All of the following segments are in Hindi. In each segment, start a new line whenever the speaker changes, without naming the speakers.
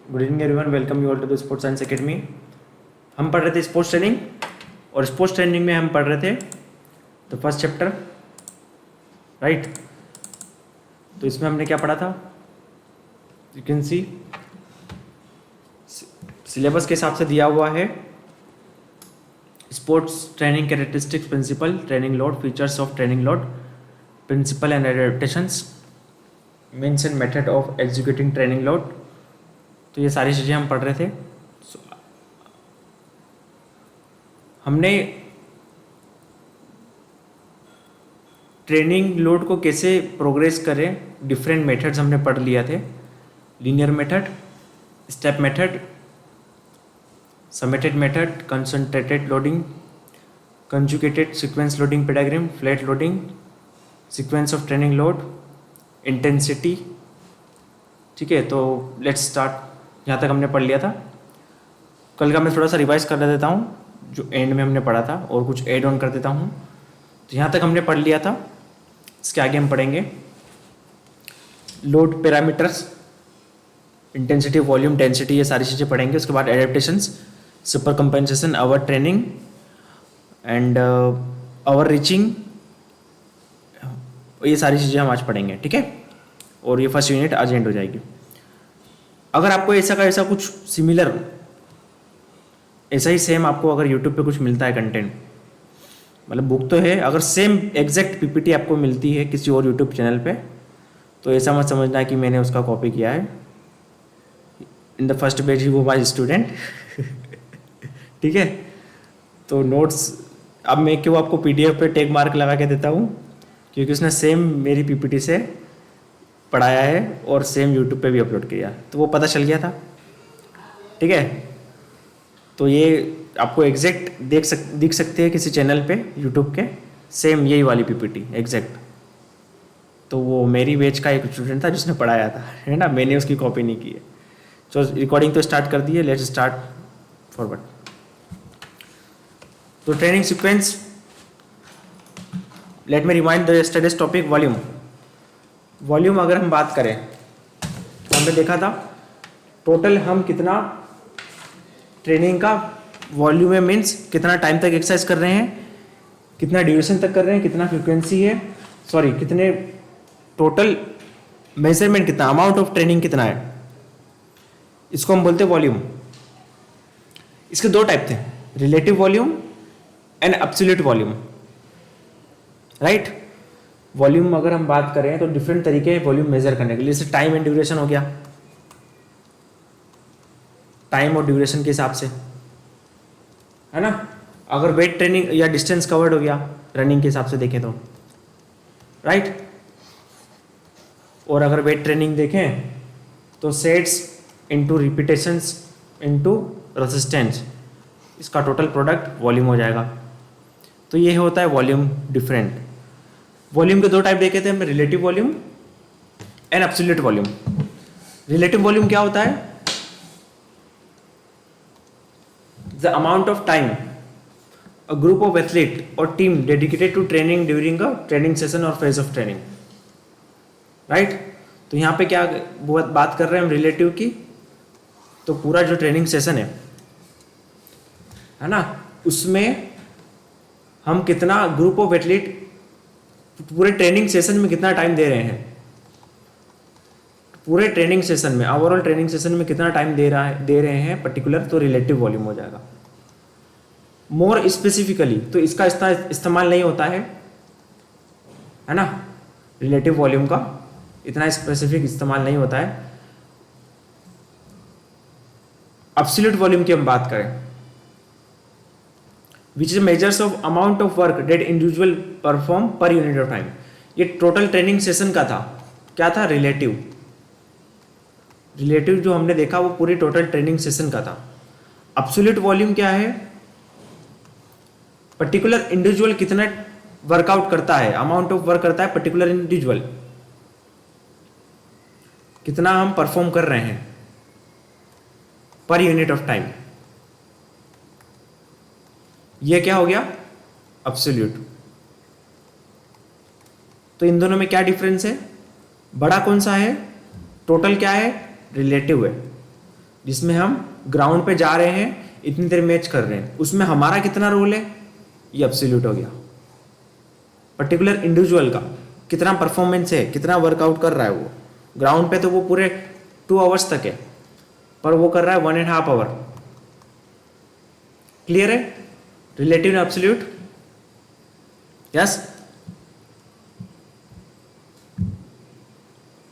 Good evening everyone, welcome you all to the sports science academy. हम पढ़ रहे थे स्पोर्ट्स ट्रेनिंग, और स्पोर्ट्स ट्रेनिंग में हम पढ़ रहे थे द फर्स्ट चैप्टर, राइट। तो इसमें हमने क्या पढ़ा था? यू कैन सी सिलेबस के हिसाब से दिया हुआ है। Sports training characteristics, principle, training load, features of training load, principle and adaptations, means and method of executing training load. तो ये सारी चीज़ें हम पढ़ रहे थे। हमने ट्रेनिंग लोड को कैसे प्रोग्रेस करें, डिफरेंट मेथड्स हमने पढ़ लिया थे। Linear method, step method, summated method, concentrated loading, conjugated sequence loading paradigm, flat loading, sequence of training load, intensity. ठीक है, तो लेट्स स्टार्ट। यहाँ तक हमने पढ़ लिया था। कल का मैं थोड़ा सा रिवाइज कर देता हूँ जो एंड में हमने पढ़ा था, और कुछ ऐड ऑन कर देता हूँ। तो यहाँ तक हमने पढ़ लिया था। इसके आगे हम पढ़ेंगे load parameters, intensity, volume, density, ये सारी चीज़ें पढ़ेंगे। उसके बाद adaptations, super compensation, over training and over reaching, ये सारी चीज़ें हम आज पढ़ेंगे। ठीक है, और ये फर्स्ट यूनिट आज एंड हो जाएगी। अगर आपको ऐसा कुछ सिमिलर, ऐसा ही सेम आपको अगर यूट्यूब पे कुछ मिलता है कंटेंट, मतलब बुक तो है, अगर सेम एग्जैक्ट पीपीटी आपको मिलती है किसी और यूट्यूब चैनल पे, तो ऐसा मत समझना कि मैंने उसका कॉपी किया है। इन द फर्स्ट पेज ही वो माई स्टूडेंट। ठीक है, तो नोट्स अब मैं क्यों आपको पीडीएफ पे टैग मार्क लगा के देता हूँ, क्योंकि उसने सेम मेरी पीपीटी से पढ़ाया है और सेम यूट्यूब पे भी अपलोड किया, तो वो पता चल गया था। ठीक है, तो ये आपको एग्जैक्ट दिख सकते हैं किसी चैनल पे यूट्यूब के, सेम यही वाली पीपीटी एग्जैक्ट। तो वो मेरी बैच का एक स्टूडेंट था जिसने पढ़ाया था, है ना, मैंने उसकी कॉपी नहीं की है। तो रिकॉर्डिंग तो स्टार्ट कर दी है, लेट्स स्टार्ट फॉरवर्ड। तो training sequence, let me remind the yesterday's topic, volume. Volume अगर हम बात करें तो हमने देखा था टोटल हम कितना ट्रेनिंग का वॉल्यूम है, मीन्स कितना टाइम तक एक्सरसाइज कर रहे हैं, कितना ड्यूरेशन तक कर रहे हैं, कितना फ्रीक्वेंसी है, सॉरी कितने टोटल मेजरमेंट, कितना अमाउंट ऑफ ट्रेनिंग कितना है, इसको हम बोलते हैं वॉल्यूम। इसके दो टाइप थे, relative volume and absolute volume, right. Volume अगर हम बात करें तो डिफरेंट तरीके हैं वॉल्यूम मेजर करने के लिए। जैसे टाइम एंड ड्यूरेशन हो गया, टाइम और ड्यूरेशन के हिसाब से, है ना। अगर वेट ट्रेनिंग या डिस्टेंस कवर्ड हो गया रनिंग के हिसाब से देखें तो, राइट। और अगर वेट ट्रेनिंग देखें तो sets into repetitions into resistance, इसका टोटल प्रोडक्ट वॉल्यूम हो जाएगा। तो ये होता है वॉल्यूम डिफरेंट। वॉल्यूम के दो टाइप देखे थे हमने, relative volume and absolute volume. Relative volume क्या होता है? The amount of time a group of athlete or team dedicated to training during a training session or phase of training, right। तो यहाँ पे क्या बात कर रहे हैं हम रिलेटिव की, तो पूरा जो ट्रेनिंग सेशन है ना, उसमें हम कितना ग्रुप ऑफ एथलीट पूरे ट्रेनिंग सेशन में कितना टाइम दे रहे हैं, पूरे ट्रेनिंग सेशन में, ओवरऑल ट्रेनिंग सेशन में कितना टाइम दे रहे हैं पर्टिकुलर, तो रिलेटिव वॉल्यूम हो जाएगा। मोर स्पेसिफिकली तो इसका इस्तेमाल नहीं होता है ना, रिलेटिव वॉल्यूम का इतना स्पेसिफिक इस्तेमाल नहीं होता है। एब्सोल्यूट वॉल्यूम की हम बात करें, which is measures of amount of work that individual perform per unit of time. ये टोटल ट्रेनिंग सेशन का था, क्या था? रिलेटिव। रिलेटिव जो हमने देखा वो पूरी टोटल ट्रेनिंग सेशन का था। एब्सोल्यूट वॉल्यूम क्या है? पर्टिकुलर इंडिविजुअल कितना वर्कआउट करता है, अमाउंट ऑफ वर्क करता है पर्टिकुलर इंडिविजुअल, कितना हम परफॉर्म कर रहे हैं पर यूनिट ऑफ टाइम, ये क्या हो गया? एब्सोल्यूट। तो इन दोनों में क्या डिफरेंस है? बड़ा कौन सा है? टोटल क्या है? रिलेटिव है। जिसमें हम ग्राउंड पे जा रहे हैं, इतनी देर मैच कर रहे हैं, उसमें हमारा कितना रोल है, ये एब्सोल्यूट हो गया। पर्टिकुलर इंडिविजुअल का कितना परफॉर्मेंस है, कितना वर्कआउट कर रहा है वो ग्राउंड पे, तो वो पूरे 2 आवर्स तक है, पर वो कर रहा है 1.5 आवर। क्लियर है? Relative and absolute, yes,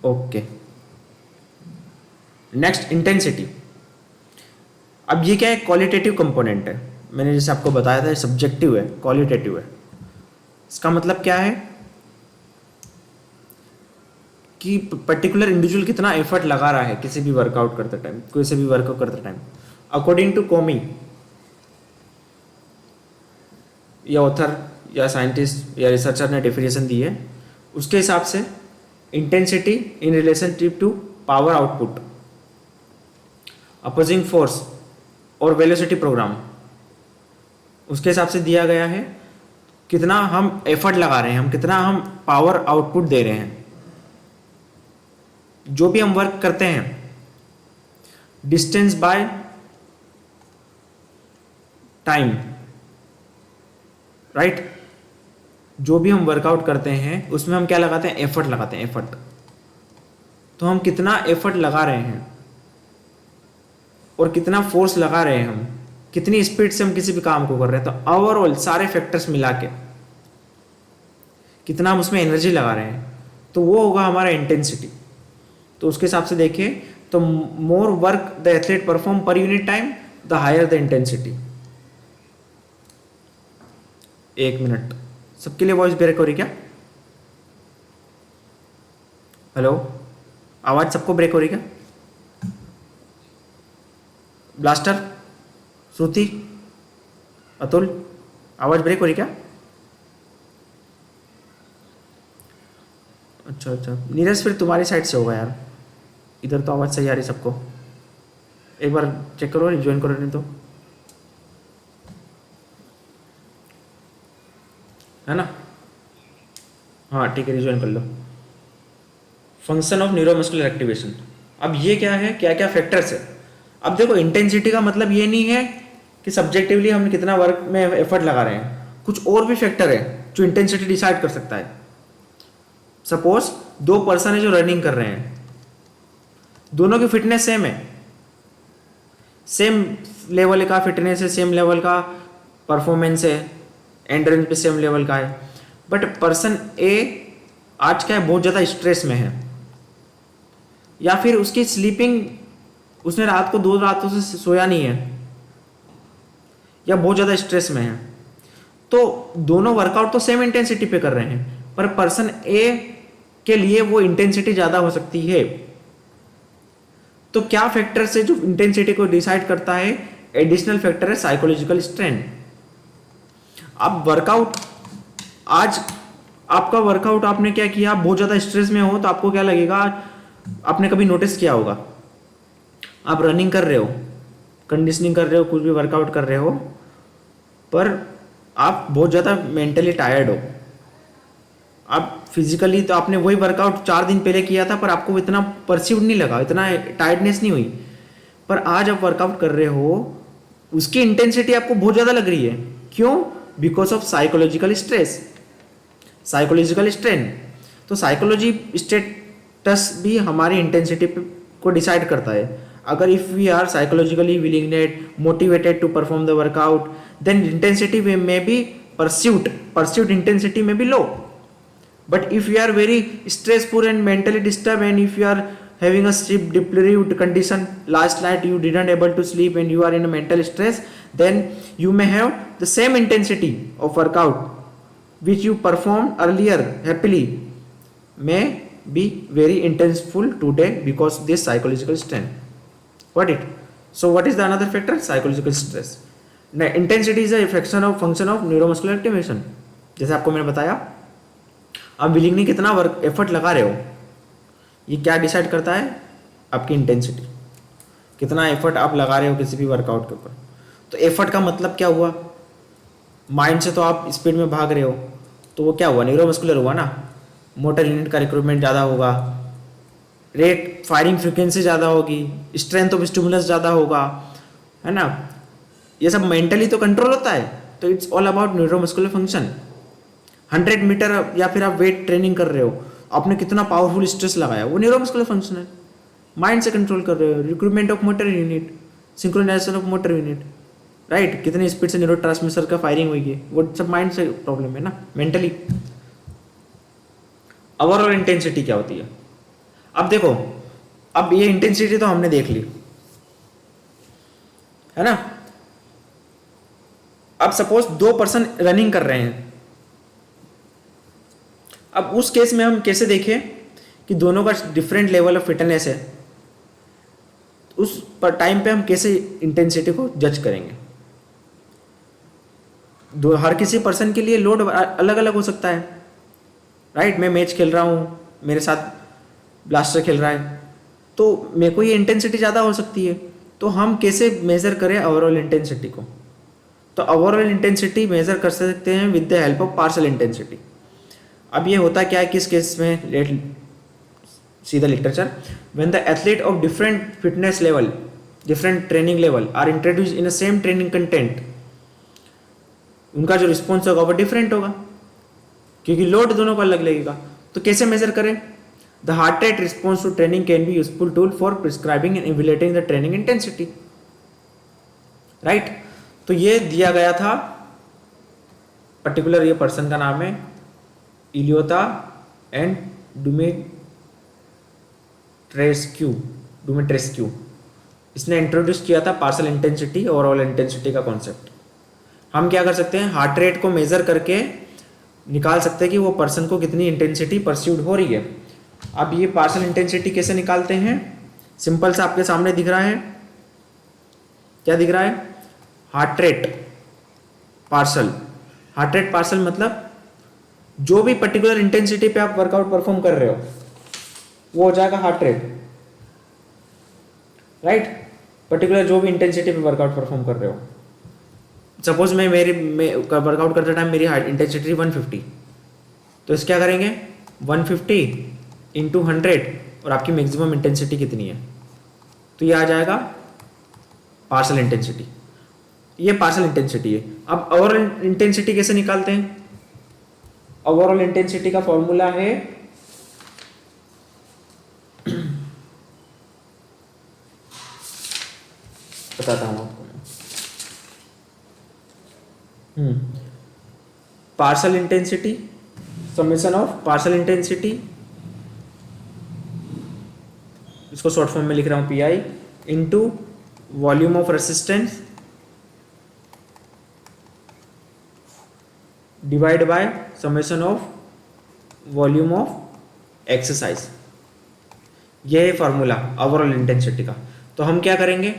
okay. Next, intensity. अब ये क्या है, क्वालिटेटिव कंपोनेंट है। मैंने जैसे आपको बताया था सब्जेक्टिव है, क्वालिटेटिव है। इसका मतलब क्या है कि पर्टिकुलर इंडिविजुअल कितना एफर्ट लगा रहा है किसी भी वर्कआउट करते टाइम, किसी भी वर्कआउट करते टाइम। अकॉर्डिंग टू कोमी, या ऑथर या साइंटिस्ट या रिसर्चर ने डेफिनेशन दी है, उसके हिसाब से intensity in relationship to power output, opposing force और वेलोसिटी प्रोग्राम, उसके हिसाब से दिया गया है कितना हम एफर्ट लगा रहे हैं, हम कितना हम पावर आउटपुट दे रहे हैं। जो भी हम वर्क करते हैं, डिस्टेंस बाय टाइम, राइट, जो भी हम वर्कआउट करते हैं उसमें हम क्या लगाते हैं, एफर्ट लगाते हैं, एफर्ट। तो हम कितना एफर्ट लगा रहे हैं और कितना फोर्स लगा रहे हैं, हम कितनी स्पीड से हम किसी भी काम को कर रहे हैं, तो ओवरऑल सारे फैक्टर्स मिला के कितना हम उसमें एनर्जी लगा रहे हैं, तो वो होगा हमारा इंटेंसिटी। तो उसके हिसाब से देखिए तो more work the athlete perform per unit time, the higher the intensity. 1 minute, सबके लिए वॉइस ब्रेक हो रही क्या? हेलो, आवाज सबको ब्रेक हो रही क्या? ब्लास्टर, श्रुति, अतुल, आवाज ब्रेक हो रही क्या? अच्छा अच्छा, नीरज फिर तुम्हारी साइड से होगा यार, इधर तो आवाज़ सही आ रही सबको। एक बार चेक करो, ज्वाइन करो, नहीं तो, है ना? हाँ ठीक है, रिज्वाइन कर लो। Function of neuromuscular activation. अब ये क्या है, क्या क्या फैक्टर्स है? अब देखो, इंटेंसिटी का मतलब ये नहीं है कि सब्जेक्टिवली हम कितना वर्क में एफर्ट लगा रहे हैं, कुछ और भी फैक्टर है जो इंटेंसिटी डिसाइड कर सकता है। सपोज 2 पर्सन है जो रनिंग कर रहे हैं, दोनों की फिटनेस सेम है, सेम लेवल का फिटनेस है, सेम लेवल का परफॉर्मेंस है, एंड्योरेंस भी सेम लेवल का है, बट पर्सन ए आज क्या है, बहुत ज़्यादा स्ट्रेस में है, या फिर उसकी स्लीपिंग, उसने रात को 2 रातों से सोया नहीं है, या बहुत ज़्यादा स्ट्रेस में है, तो दोनों वर्कआउट तो सेम इंटेंसिटी पे कर रहे हैं, पर पर्सन ए के लिए वो इंटेंसिटी ज़्यादा हो सकती है। तो क्या फैक्टर से जो इंटेंसिटी को डिसाइड करता है, एडिशनल फैक्टर है साइकोलॉजिकल स्ट्रेन। अब वर्कआउट, आज आपका वर्कआउट आपने क्या किया, आप बहुत ज़्यादा स्ट्रेस में हो, तो आपको क्या लगेगा, आपने कभी नोटिस किया होगा, आप रनिंग कर रहे हो, कंडीशनिंग कर रहे हो, कुछ भी वर्कआउट कर रहे हो, पर आप बहुत ज़्यादा मेंटली टायर्ड हो, आप फिजिकली तो आपने वही वर्कआउट 4 दिन पहले किया था, पर आपको इतना परसीव नहीं लगा, इतना टायर्डनेस नहीं हुई, पर आज आप वर्कआउट कर रहे हो, उसकी इंटेंसिटी आपको बहुत ज़्यादा लग रही है। क्यों? Because of psychological stress, psychological strain. तो साइकोलॉजी स्टेटस भी हमारी इंटेंसिटी को डिसाइड करता है। अगर if we are psychologically willing, motivated to perform the workout, then intensity may be pursued intensity may be low. But if you are very stressful and mentally disturbed, and if you are having a sleep deprived condition, last night you didn't able to sleep and you are in a mental stress, then you may have the same intensity of workout which you performed earlier happily may be very intenseful today because this psychological strain. Got it? So what is the another factor? Psychological stress. Now intensity is a function of neuromuscular activation. जैसे आपको मैंने बताया, आप विलिंगली कितना वर्क एफर्ट लगा रहे हो, ये क्या डिसाइड करता है? आपकी इंटेंसिटी, कितना एफर्ट आप लगा रहे हो किसी भी वर्कआउट के ऊपर. तो एफर्ट का मतलब क्या हुआ? माइंड से तो आप स्पीड में भाग रहे हो, तो वो क्या हुआ? न्यूरोमस्कुलर हुआ ना, मोटर यूनिट का रिक्रूटमेंट ज़्यादा होगा, रेट, फायरिंग फ्रिक्वेंसी ज़्यादा होगी, स्ट्रेंथ ऑफ स्टिमुलस ज़्यादा होगा, है ना। ये सब मेंटली तो कंट्रोल होता है। तो it's all about neuromuscular function. 100 metre या फिर आप वेट ट्रेनिंग कर रहे हो, आपने कितना पावरफुल स्ट्रेस लगाया, वो न्यूरोमस्कुलर फंक्शन है। माइंड से कंट्रोल कर रहे हो, recruitment of motor unit, synchronisation of motor unit, right, कितनी स्पीड से न्यूरो ट्रांसमिटर का फायरिंग हुई है, वो सब माइंड से प्रॉब्लम है ना, मेंटली। ओवरऑल इंटेंसिटी क्या होती है? अब देखो, अब ये इंटेंसिटी तो हमने देख ली, है ना। अब सपोज 2 पर्सन रनिंग कर रहे हैं, अब उस केस में हम कैसे देखें कि दोनों का डिफरेंट लेवल ऑफ फिटनेस है, उस पर टाइम पे हम कैसे इंटेंसिटी को जज करेंगे? हर किसी पर्सन के लिए लोड अलग अलग हो सकता है, राइट। मैं मैच खेल रहा हूँ, मेरे साथ ब्लास्टर खेल रहा है, तो मेरे को ये इंटेंसिटी ज़्यादा हो सकती है। तो हम कैसे मेज़र करें ओवरऑल इंटेंसिटी को? तो ओवरऑल इंटेंसिटी मेज़र कर सकते हैं with the help of partial intensity. अब ये होता क्या है किस केस में? Let see the literature. When the athlete of different fitness level, different training level are introduce in a same training content, उनका जो रिस्पॉन्स होगा वो डिफरेंट होगा, क्योंकि लोड दोनों का अलग लगेगा। तो कैसे मेजर करें? The heart rate response to training can be useful tool for prescribing and evaluating the training intensity, right. तो ये दिया गया था, पर्टिकुलर ये पर्सन का नाम है इलियोता एंड डुमिट्रेस्क्यू। इसने इंट्रोड्यूस किया था पार्शियल इंटेंसिटी, ओवरऑल इंटेंसिटी का कॉन्सेप्ट। हम क्या कर सकते हैं? हार्ट रेट को मेजर करके निकाल सकते हैं कि वो पर्सन को कितनी इंटेंसिटी परस्यूड हो रही है। अब ये पार्शियल इंटेंसिटी कैसे निकालते हैं? सिंपल सा आपके सामने दिख रहा है, क्या दिख रहा है? Heart rate partial. Heart rate partial मतलब जो भी पर्टिकुलर इंटेंसिटी पे आप वर्कआउट परफॉर्म कर रहे हो वो हो जाएगा हार्ट रेट, राइट। पर्टिकुलर जो भी इंटेंसिटी पे वर्कआउट परफॉर्म कर रहे हो, सपोज मैं वर्कआउट करते टाइम मेरी हार्ट इंटेंसिटी 150, तो इस क्या करेंगे 150 इंटू 100 और आपकी मैक्सिमम इंटेंसिटी कितनी है, तो ये आ जाएगा पार्शियल इंटेंसिटी। ये पार्शियल इंटेंसिटी है। अब ओवरऑल इंटेंसिटी कैसे निकालते हैं? ओवरऑल इंटेंसिटी का फॉर्मूला है बताता हूं आपको। Partial intensity, summation of partial intensity, इसको शॉर्ट फॉर्म में लिख रहा हूं pi, into volume of resistance divide by summation of volume of exercise. ये है फॉर्मूला ओवरऑल इंटेंसिटी का। तो हम क्या करेंगे?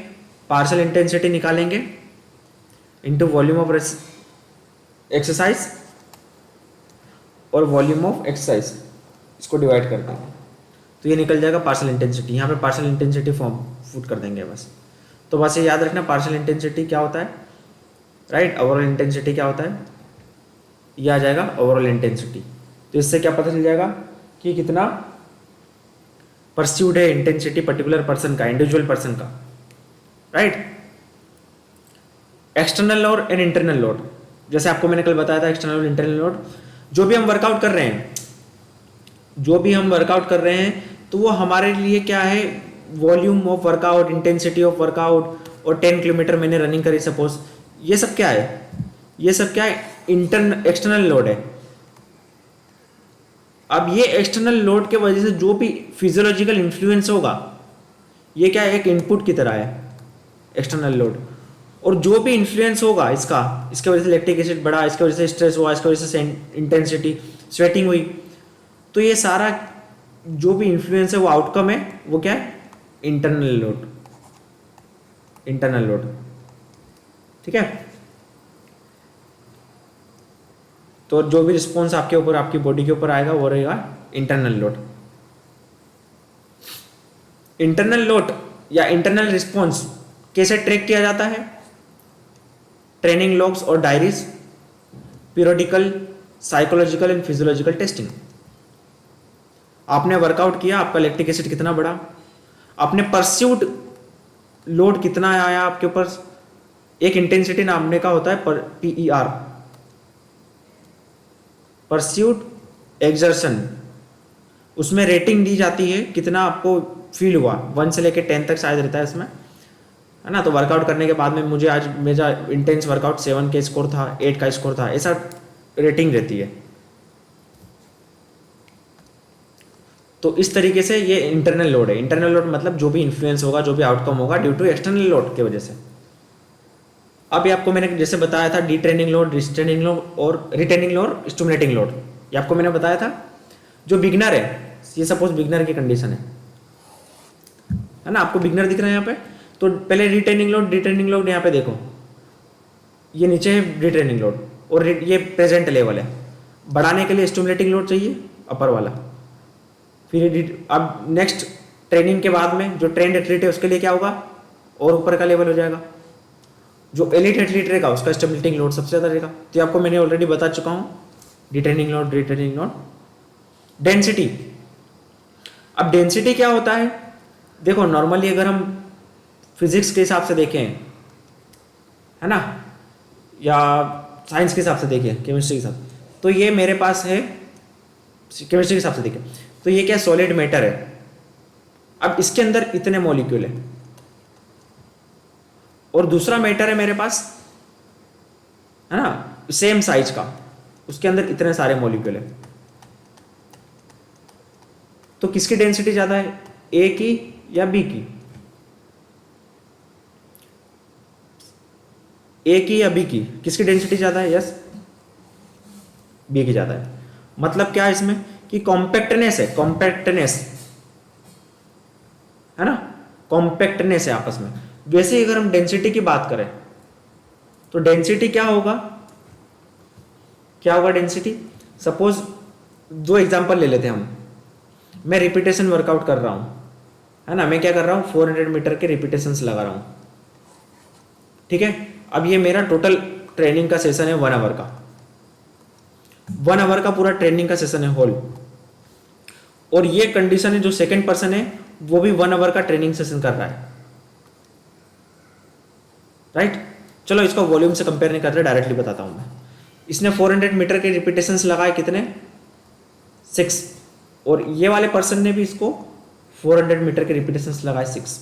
पार्शियल इंटेंसिटी निकालेंगे इनटू वॉल्यूम ऑफ एक्सरसाइज और वॉल्यूम ऑफ एक्सरसाइज, इसको डिवाइड कर देंगे तो ये निकल जाएगा पार्शियल इंटेंसिटी। यहाँ पे पार्शियल इंटेंसिटी फॉर्म फुट कर देंगे बस। तो बस ये याद रखना पार्शियल इंटेंसिटी क्या होता है, राइट। ओवरऑल इंटेंसिटी क्या होता है, ये आ जाएगा ओवरऑल इंटेंसिटी। तो इससे क्या पता चल जाएगा कि कितना परस्यूड है इंटेंसिटी पर्टिकुलर पर्सन का, इंडिविजुअल पर्सन का, right. External load and internal load, जैसे आपको मैंने कल बताया था एक्सटर्नल और इंटरनल लोड। जो भी हम वर्कआउट कर रहे हैं तो वो हमारे लिए क्या है? Volume of workout, intensity of workout, और 10 किलोमीटर मैंने रनिंग करी सपोज, ये सब क्या है? ये सब क्या है? एक्सटर्नल लोड है। अब ये एक्सटर्नल लोड के वजह से जो भी फिजियोलॉजिकल इन्फ्लुएंस होगा, ये क्या है? एक इनपुट की तरह है एक्सटर्नल लोड। और जो भी इन्फ्लुएंस होगा इसके वजह से लैक्टिक एसिड बढ़ा, इसके वजह से स्ट्रेस हुआ, इसके वजह से इंटेंसिटी स्वेटिंग हुई, तो ये सारा जो भी इन्फ्लुएंस है वो आउटकम है, वो क्या है? इंटरनल लोड, ठीक है। तो जो भी रिस्पॉन्स आपके ऊपर, आपकी बॉडी के ऊपर आएगा वो रहेगा इंटरनल लोड। इंटरनल लोड या इंटरनल रिस्पॉन्स कैसे ट्रैक किया जाता है? ट्रेनिंग लॉग्स और diaries, periodical psychological and physiological testing. आपने वर्कआउट किया, आपका लैक्टिक एसिड कितना बढ़ा, आपने परस्यूड लोड कितना आया आपके ऊपर। एक इंटेंसिटी नामने का होता है PER, परस्यूड एक्सर्शन, उसमें रेटिंग दी जाती है कितना आपको फील हुआ, 1 से लेकर 10 तक शायद रहता है इसमें, है ना। तो वर्कआउट करने के बाद में मुझे आज मेरा इंटेंस वर्कआउट 7 का स्कोर था, 8 का स्कोर था, ऐसा रेटिंग रहती है। तो इस तरीके से ये इंटरनल लोड है। इंटरनल लोड मतलब जो भी इन्फ्लुएंस होगा, जो भी आउटकम होगा ड्यू टू एक्सटर्नल लोड की वजह से। अब ये आपको मैंने जैसे बताया था डिट्रेनिंग लोड, रिस्ट्रेनिंग लोड और रिटेनिंग लोड, स्टिमुलेटिंग लोड, ये आपको मैंने बताया था। जो बिगनर है, ये सपोज बिगनर की कंडीशन है ना, आपको बिगनर दिख रहा है यहाँ पे। तो पहले रिटेनिंग लोड, डिट्रेनिंग लोड यहाँ पे देखो, ये नीचे है रिटेनिंग लोड और ये प्रेजेंट लेवल है। बढ़ाने के लिए स्टिमुलेटिंग लोड चाहिए अपर वाला। फिर अब नेक्स्ट ट्रेनिंग के बाद में जो ट्रेंड एथलीट है उसके लिए क्या होगा, और ऊपर का लेवल हो जाएगा। जो एलिट एथलीट रहेगा उसका स्टिमुलेटिंग लोड सबसे ज़्यादा रहेगा। तो आपको मैंने ऑलरेडी बता चुका हूँ, डिट्रेनिंग लोड, रिटेनिंग लोड, डेंसिटी। अब डेंसिटी क्या होता है, देखो नॉर्मली अगर हम फिजिक्स के हिसाब से देखें, है ना, या साइंस के हिसाब से देखें, केमिस्ट्री के हिसाब से, तो ये मेरे पास है, केमिस्ट्री के हिसाब से देखें तो ये क्या सॉलिड मैटर है। अब इसके अंदर इतने मॉलिक्यूल है और दूसरा मैटर है मेरे पास, है ना, सेम साइज का, उसके अंदर इतने सारे मॉलिक्यूल है। तो किसकी डेंसिटी ज्यादा है, ए की या बी की? ए की या बी की, किसकी डेंसिटी ज्यादा है? यस, बी की ज्यादा है। मतलब क्या है इसमें कि कॉम्पैक्टनेस है, कॉम्पैक्टनेस है ना, कॉम्पैक्टनेस है आपस में। वैसे ही अगर हम डेंसिटी की बात करें तो डेंसिटी क्या होगा, क्या होगा डेंसिटी? सपोज 2 एग्जांपल ले लेते हैं हम। मैं रिपीटेशन वर्कआउट कर रहा हूं, है ना, मैं क्या कर रहा हूं, 400 मीटर के रिपीटेशंस लगा रहा हूं, ठीक है। अब ये मेरा टोटल ट्रेनिंग का सेशन है 1 आवर का, 1 आवर का पूरा ट्रेनिंग का सेशन है होल। और ये कंडीशन है, जो सेकंड पर्सन है वो भी 1 आवर का ट्रेनिंग सेशन कर रहा है, राइट। चलो इसको वॉल्यूम से कंपेयर नहीं कर रहे, डायरेक्टली बताता हूं मैं। इसने 400 मीटर के रिपीटेशंस लगाए, कितने? 6। और ये वाले पर्सन ने भी इसको 400 मीटर के रिपीटेशंस लगाए, 6,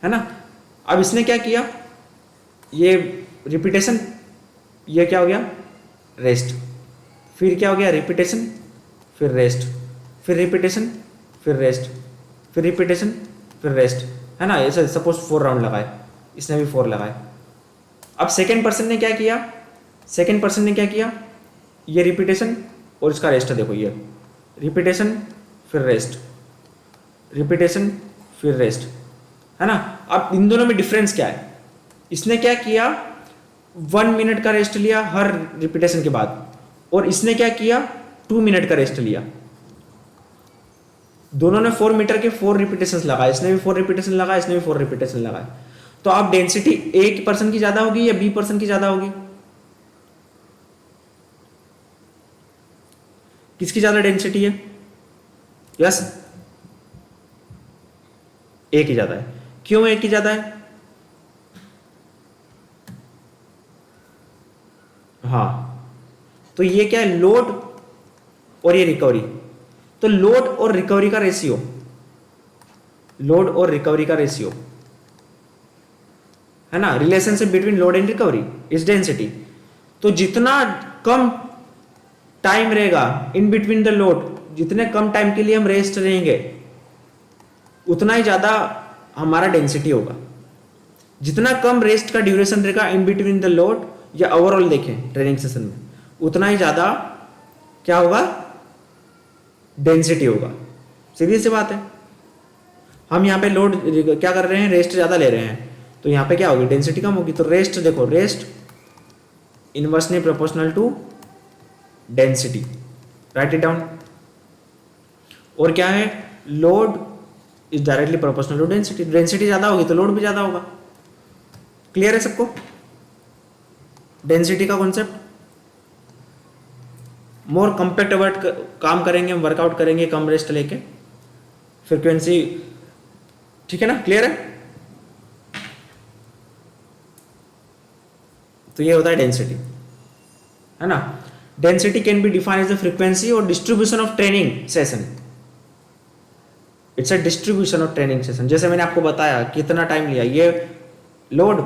है ना। अब इसने क्या किया, ये रिपीटेशन, ये क्या हो गया, रेस्ट, फिर क्या हो गया, रिपीटेशन, फिर रेस्ट, फिर रिपीटेशन, फिर रेस्ट, फिर रिपीटेशन, फिर रेस्ट, है ना। ऐसे सपोज 4 राउंड लगाए, इसने भी 4 लगाए। अब सेकेंड पर्सन ने क्या किया, सेकेंड पर्सन ने क्या किया, ये रिपीटेशन और इसका रेस्ट देखो, ये रिपीटेशन फिर रेस्ट, रिपीटेशन फिर रेस्ट, है ना। अब इन दोनों में डिफरेंस क्या है? इसने क्या किया, 1 मिनट का रेस्ट लिया हर रिपीटेशन के बाद, और इसने क्या किया, 2 मिनट का रेस्ट लिया। दोनों ने 4 मीटर के 4 रिपीटेशंस लगाए, इसने भी 4 रिपीटेशन लगाए, इसने भी 4 रिपीटेशन लगाए। तो आप डेंसिटी एक पर्सन की ज्यादा होगी या बी पर्सन की ज्यादा होगी? किसकी ज्यादा डेंसिटी है? यस, ए की ज्यादा है। क्यों ए की ज्यादा है? हाँ, तो ये क्या है, लोड और ये रिकवरी। तो लोड और रिकवरी का रेशियो, लोड और रिकवरी का रेशियो, है ना, relationship between load and recovery is density. तो जितना कम टाइम रहेगा इन बिटवीन द लोड, जितने कम टाइम के लिए हम रेस्ट रहेंगे, उतना ही ज्यादा हमारा डेंसिटी होगा। जितना कम रेस्ट का ड्यूरेशन रहेगा इन बिटवीन द लोड, या ओवरऑल देखें ट्रेनिंग सेशन में, उतना ही ज्यादा क्या होगा, डेंसिटी होगा। सीधी सी बात है। हम यहाँ पे लोड क्या कर रहे हैं, रेस्ट ज्यादा ले रहे हैं, तो यहाँ पे क्या होगी, डेंसिटी कम होगी। तो रेस्ट देखो, rest inversely proportional to density, write it down. और क्या है, load is directly proportional to density. Density ज्यादा होगी तो लोड भी ज्यादा होगा। क्लियर है सबको डेंसिटी का कॉन्सेप्ट? मोर कम्पैक्ट वर्क काम करेंगे, वर्कआउट करेंगे कम रेस्ट लेके, फ्रिक्वेंसी, ठीक है ना, क्लियर है। तो ये होता है डेंसिटी, है ना। Density can be define as the frequency और distribution of training session. It's a distribution of training session. जैसे मैंने आपको बताया कितना टाइम लिया, ये load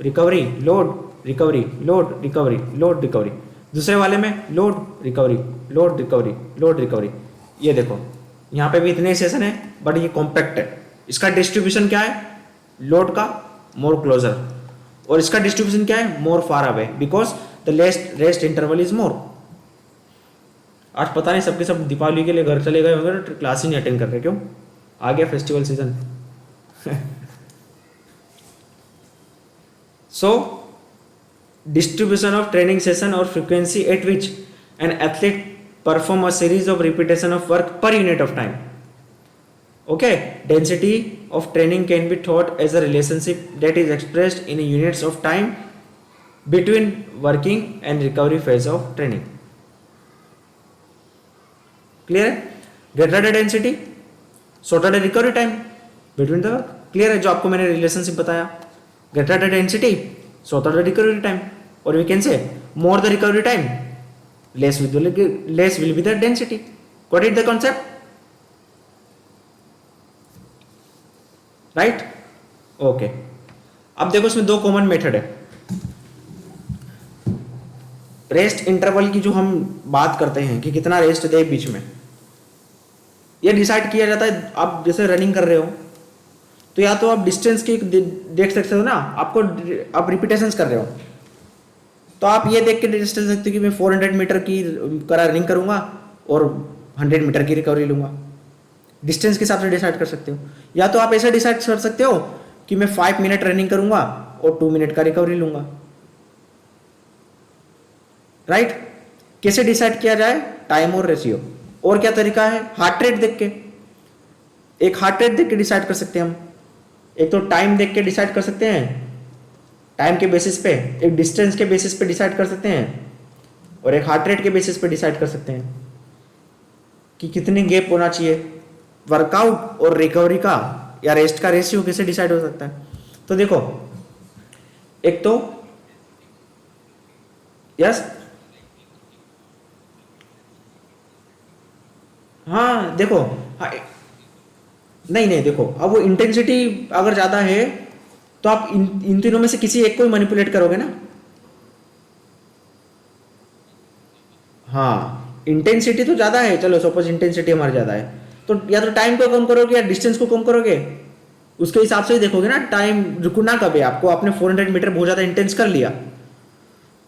recovery, load recovery, load recovery, load recovery. दूसरे वाले में load recovery, load recovery, load recovery. ये देखो यहाँ पे भी इतने सेशन है बट ये कॉम्पैक्ट है। इसका डिस्ट्रीब्यूशन क्या है, लोड का मोर क्लोजर, और इसका डिस्ट्रीब्यूशन क्या है, more far away, because the rest interval is more. आज पता नहीं सबके सब दीपावली के लिए घर चले गए होंगे तो क्लास ही नहीं अटेंड कर रहे, क्यों, आ गया festival season. So distribution of training session और frequency at which an athlete perform a series of repetition of work per unit of time. Okay, density of training can be thought as a relationship that is expressed in units of time between working and recovery phase of training. Clear है? Greater the density, shorter the recovery time between the work. Clear है जो आपको मैंने relationship बताया? Greater the density, shorter the recovery time, or we can say more the recovery time, less will be the density. Got it the concept? Right, okay. अब देखो इसमें दो कॉमन मेथड है। रेस्ट इंटरवल की जो हम बात करते हैं कि कितना रेस्ट दे बीच में, ये डिसाइड किया जाता है। आप जैसे रनिंग कर रहे हो तो या तो आप डिस्टेंस की देख सकते हो ना, आपको आप रिपीटेशंस कर रहे हो तो आप ये देख के डिस्टेंस सकते हो कि मैं 400 मीटर की रनिंग करूंगा और 100 मीटर की रिकवरी लूंगा। डिस्टेंस के हिसाब से डिसाइड कर सकते हो। या तो आप ऐसा डिसाइड कर सकते हो कि मैं 5 मिनट रनिंग करूंगा और 2 मिनट का रिकवरी लूंगा। राइट, कैसे डिसाइड किया जाए, टाइम और रेशियो। और क्या तरीका है, हार्ट रेट देख के, एक हार्ट रेट देख के डिसाइड कर सकते हैं हम, एक तो टाइम देख के डिसाइड कर सकते हैं, टाइम के बेसिस पे, एक डिस्टेंस के बेसिस पे डिसाइड कर सकते हैं, और एक हार्ट रेट के बेसिस पे डिसाइड कर सकते हैं कि कितनी गैप होना चाहिए। वर्कआउट और रिकवरी का या रेस्ट का रेशियो कैसे डिसाइड हो सकता है, तो देखो एक तो यस, हाँ देखो, हाँ नहीं देखो, अब वो इंटेंसिटी अगर ज्यादा है तो आप इन तीनों में से किसी एक को ही मैनिपुलेट करोगे ना। हाँ, इंटेंसिटी तो ज्यादा है, चलो सपोज इंटेंसिटी हमारी ज्यादा है तो या तो टाइम को कम करोगे या डिस्टेंस को कम करोगे, उसके हिसाब से ही देखोगे ना। टाइम रुकना कब है, आपको आपने 400 मीटर बहुत ज्यादा इंटेंस कर लिया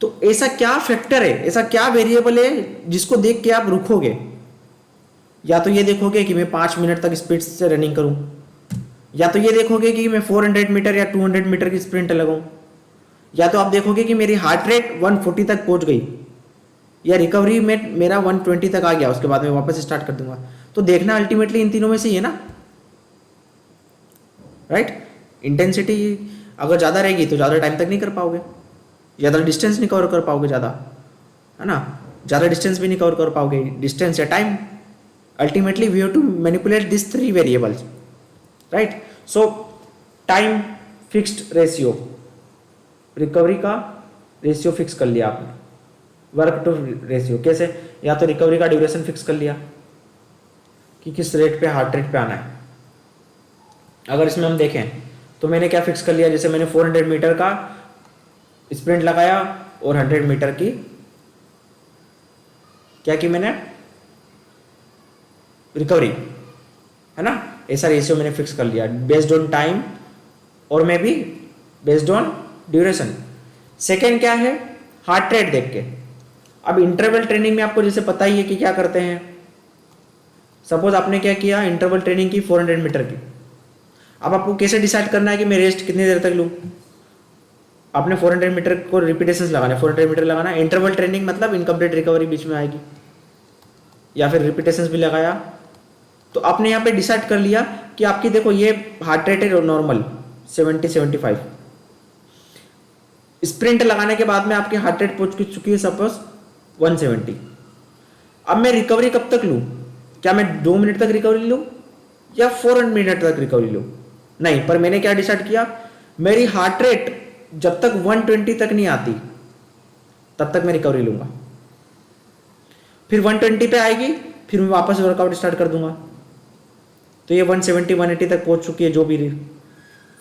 तो ऐसा क्या फैक्टर है, ऐसा क्या वेरिएबल है जिसको देख के आप रुकोगे। या तो ये देखोगे कि मैं 5 मिनट तक स्पीड से रनिंग करूं, या तो ये देखोगे कि मैं 400 मीटर या 200 मीटर की स्प्रिंट लगाऊं, या तो आप देखोगे कि मेरी हार्ट रेट 140 तक पहुंच गई या रिकवरी में मेरा 120 तक आ गया, उसके बाद मैं वापस स्टार्ट कर दूंगा। तो देखना अल्टीमेटली इन तीनों में से ही है ना। राइट, इंटेंसिटी अगर ज़्यादा रहेगी तो ज़्यादा टाइम तक नहीं कर पाओगे, ज़्यादा डिस्टेंस नहीं कवर कर पाओगे, ज़्यादा, है ना, ज़्यादा डिस्टेंस भी नहीं कवर कर पाओगे, डिस्टेंस या time. Ultimately we have to manipulate this 3 variables. Right, so time fixed ratio, recovery का रेशियो फिक्स कर लिया आपने, वर्क टू रेशियो कैसे, या तो रिकवरी का ड्यूरेशन फिक्स कर लिया कि किस रेट पे हार्ट रेट पे आना है। अगर इसमें हम देखें तो मैंने क्या फिक्स कर लिया, जैसे मैंने 400 मीटर का स्प्रिंट लगाया और 100 मीटर की क्या की मैंने रिकवरी, है ना, ऐसा रेशियो मैंने फिक्स कर लिया बेस्ड ऑन टाइम और मैं भी बेस्ड ऑन ड्यूरेशन। सेकेंड क्या है, हार्ट रेट देख के। अब इंटरवल ट्रेनिंग में आपको जैसे पता ही है कि क्या करते हैं, सपोज आपने क्या किया, इंटरवल ट्रेनिंग की 400 मीटर की। अब आपको कैसे डिसाइड करना है कि मैं रेस्ट कितनी देर तक लूँ। आपने 400 मीटर को रिपीटेशंस लगाना है, 400 मीटर लगाना है। इंटरवल ट्रेनिंग मतलब इनकम्प्लीट रिकवरी बीच में आएगी, या फिर रिपीटेशंस भी लगाया तो आपने यहाँ पे डिसाइड कर लिया कि आपकी देखो ये हार्ट रेट है नॉर्मल 70-75, स्प्रिंट लगाने के बाद में आपकी हार्ट रेट पहुंच चुकी है सपोज 170, अब मैं रिकवरी कब तक लूँ? क्या मैं 2 मिनट तक रिकवरी लूँ या 4 मिनट तक रिकवरी लूँ? नहीं, पर मैंने क्या डिसाइड किया, मेरी हार्ट रेट जब तक 120 तक नहीं आती तब तक मैं रिकवरी लूँगा। फिर 120 पे आएगी, फिर मैं वापस वर्कआउट स्टार्ट कर दूंगा। तो ये 170 180 तक पहुंच चुकी है जो भी।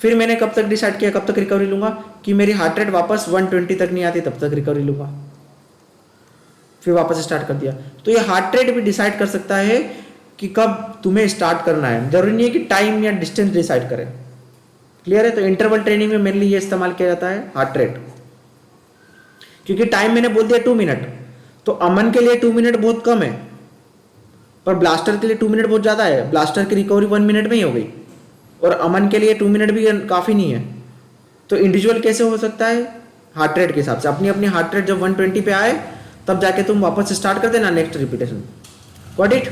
फिर मैंने कब तक डिसाइड किया कब तक रिकवरी लूंगा, कि मेरी हार्ट रेट वापस 120 तक नहीं आती तब तक रिकवरी लूंगा। फिर वापस स्टार्ट कर दिया। तो ये हार्ट रेट भी डिसाइड कर सकता है कि कब तुम्हें स्टार्ट करना है, जरूरी नहीं है कि टाइम या डिस्टेंस डिसाइड करें। क्लियर है? तो इंटरवल ट्रेनिंग में मेनली ये इस्तेमाल किया जाता है, हार्ट रेट। क्योंकि टाइम मैंने बोल दिया 2 मिनट, तो अमन के लिए 2 मिनट बहुत कम है, पर ब्लास्टर के लिए 2 मिनट बहुत ज़्यादा है। ब्लास्टर की रिकवरी 1 मिनट में ही हो गई, और अमन के लिए 2 मिनट भी काफ़ी नहीं है। तो इंडिविजुअल कैसे हो सकता है? हार्ट रेट के हिसाब से। अपनी अपनी हार्ट रेट जब 120 पे आए तब जाके तुम वापस स्टार्ट कर देना नेक्स्ट रिपीटेशन। Got it?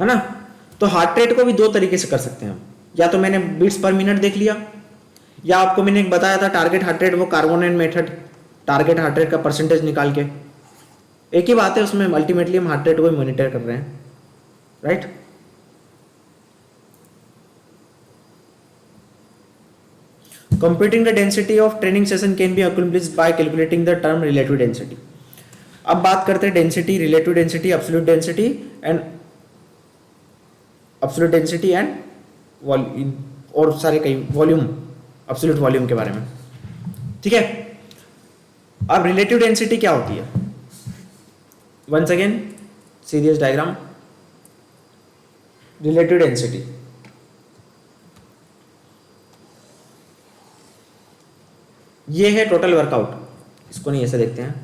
है ना? तो हार्ट रेट को भी 2 तरीके से कर सकते हैं हम। या तो मैंने बीट्स पर मिनट देख लिया, या आपको मैंने एक बताया था टारगेट हार्ट रेट, वो carbonate method, target heart rate का परसेंटेज निकाल के। एक ही बात है, उसमें अल्टीमेटली हम हार्ट रेट को भी मॉनिटर कर रहे हैं, right? Computing the density of training session can be accomplished by calculating the term relative density. अब बात करते हैं density, relative density, absolute density and absolute density and और सारे कई वॉल्यूम, एब्सोल्यूट वॉल्यूम के बारे में। ठीक है? अब रिलेटिव डेंसिटी क्या होती है? Once again serious diagram. Relative density ये है टोटल वर्कआउट। इसको नहीं ऐसे देखते हैं,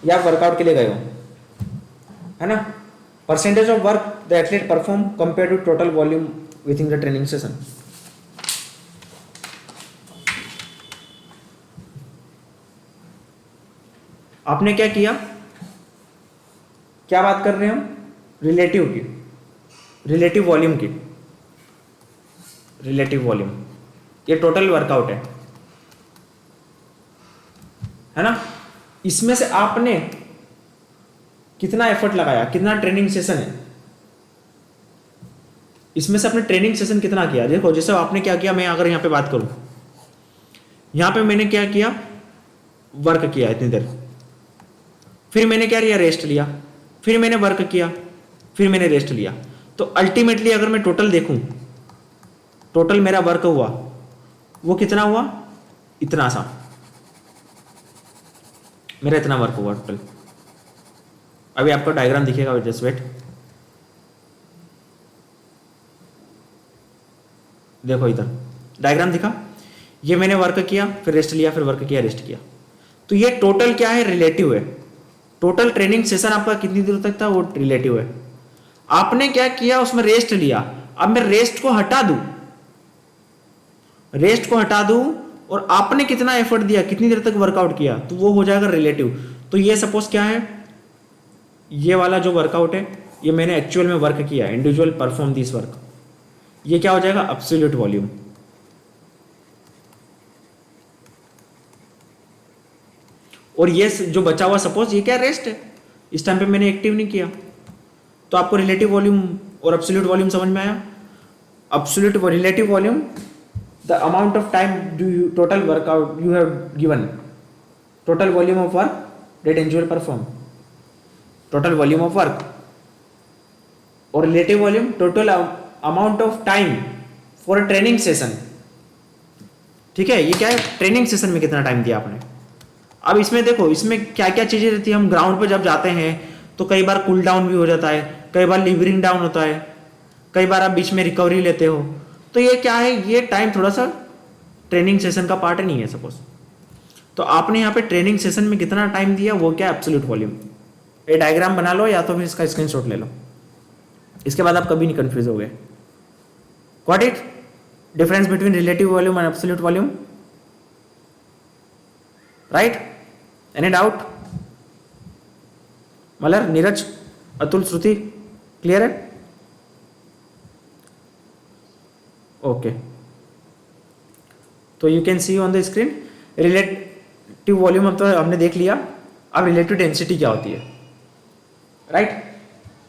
या वर्कआउट के लिए गए हो, है ना? Percentage of work the athlete perform compare to total volume within the training session. आपने क्या किया? क्या बात कर रहे हैं हम? रिलेटिव की, रिलेटिव वॉल्यूम की। रिलेटिव वॉल्यूम ये टोटल वर्कआउट है ना? इसमें से आपने कितना एफर्ट लगाया, कितना ट्रेनिंग सेशन है, इसमें से आपने ट्रेनिंग सेशन कितना किया। देखो जैसे आपने क्या किया, मैं अगर यहां पे बात करूं, यहां पे मैंने क्या किया, वर्क किया इतनी देर, फिर मैंने क्या लिया, रेस्ट लिया, फिर मैंने वर्क किया, फिर मैंने रेस्ट लिया। तो अल्टीमेटली अगर मैं टोटल देखूं, टोटल मेरा वर्क हुआ वो कितना हुआ, इतना सा मेरा इतना वर्क हुआ टोटल। अभी आपको डायग्राम दिखेगा, जस्ट वेट। देखो इधर डायग्राम दिखा, ये मैंने वर्क किया, फिर रेस्ट लिया, फिर वर्क किया, रेस्ट किया। तो ये टोटल क्या है, रिलेटिव है। टोटल ट्रेनिंग सेशन आपका कितनी देर तक था वो रिलेटिव है। आपने क्या किया, उसमें रेस्ट लिया। अब मैं रेस्ट को हटा दूं, रेस्ट को हटा दूं और आपने कितना एफर्ट दिया, कितनी देर तक वर्कआउट किया, तो वो हो जाएगा रिलेटिव। तो ये सपोज क्या है, ये वाला जो वर्कआउट है ये मैंने एक्चुअल में वर्क किया, इंडिविजुअल परफॉर्म दिस वर्क, ये क्या हो जाएगा, एब्सोल्यूट वॉल्यूम। और ये जो बचा हुआ सपोज ये क्या, रेस्ट है, इस टाइम पे मैंने एक्टिव नहीं किया। तो आपको रिलेटिव वॉल्यूम और एब्सोल्यूट वॉल्यूम समझ में आया? Absolute relative volume, the amount of time do you total workout you have given, total volume of work that individual perform, total volume of work, और relative volume total amount of time for a training session। ठीक है? ये क्या है, ट्रेनिंग सेशन में कितना टाइम दिया आपने। अब इसमें देखो, इसमें क्या क्या चीजें रहती है। हम ग्राउंड पर जब जाते हैं तो कई बार कूल डाउन भी हो जाता है, कई बार लिवरिंग डाउन होता है, कई बार आप बीच में रिकवरी लेते हो। तो ये क्या है, ये टाइम थोड़ा सा ट्रेनिंग सेशन का पार्ट नहीं है सपोज। तो आपने यहाँ पे ट्रेनिंग सेशन में कितना टाइम दिया, वो क्या, एब्सोल्यूट वॉल्यूम। ये डायग्राम बना लो या तो फिर इसका स्क्रीनशॉट ले लो, इसके बाद आप कभी नहीं कंफ्यूज हो गए। Got it? Difference between relative volume and absolute volume, right? Any doubt? Malar, Neeraj, Atul, Shruti, clear है? ओके, तो you can see on the screen relative volume अब तो हमने देख लिया। अब रिलेटिव डेंसिटी क्या होती है, राइट?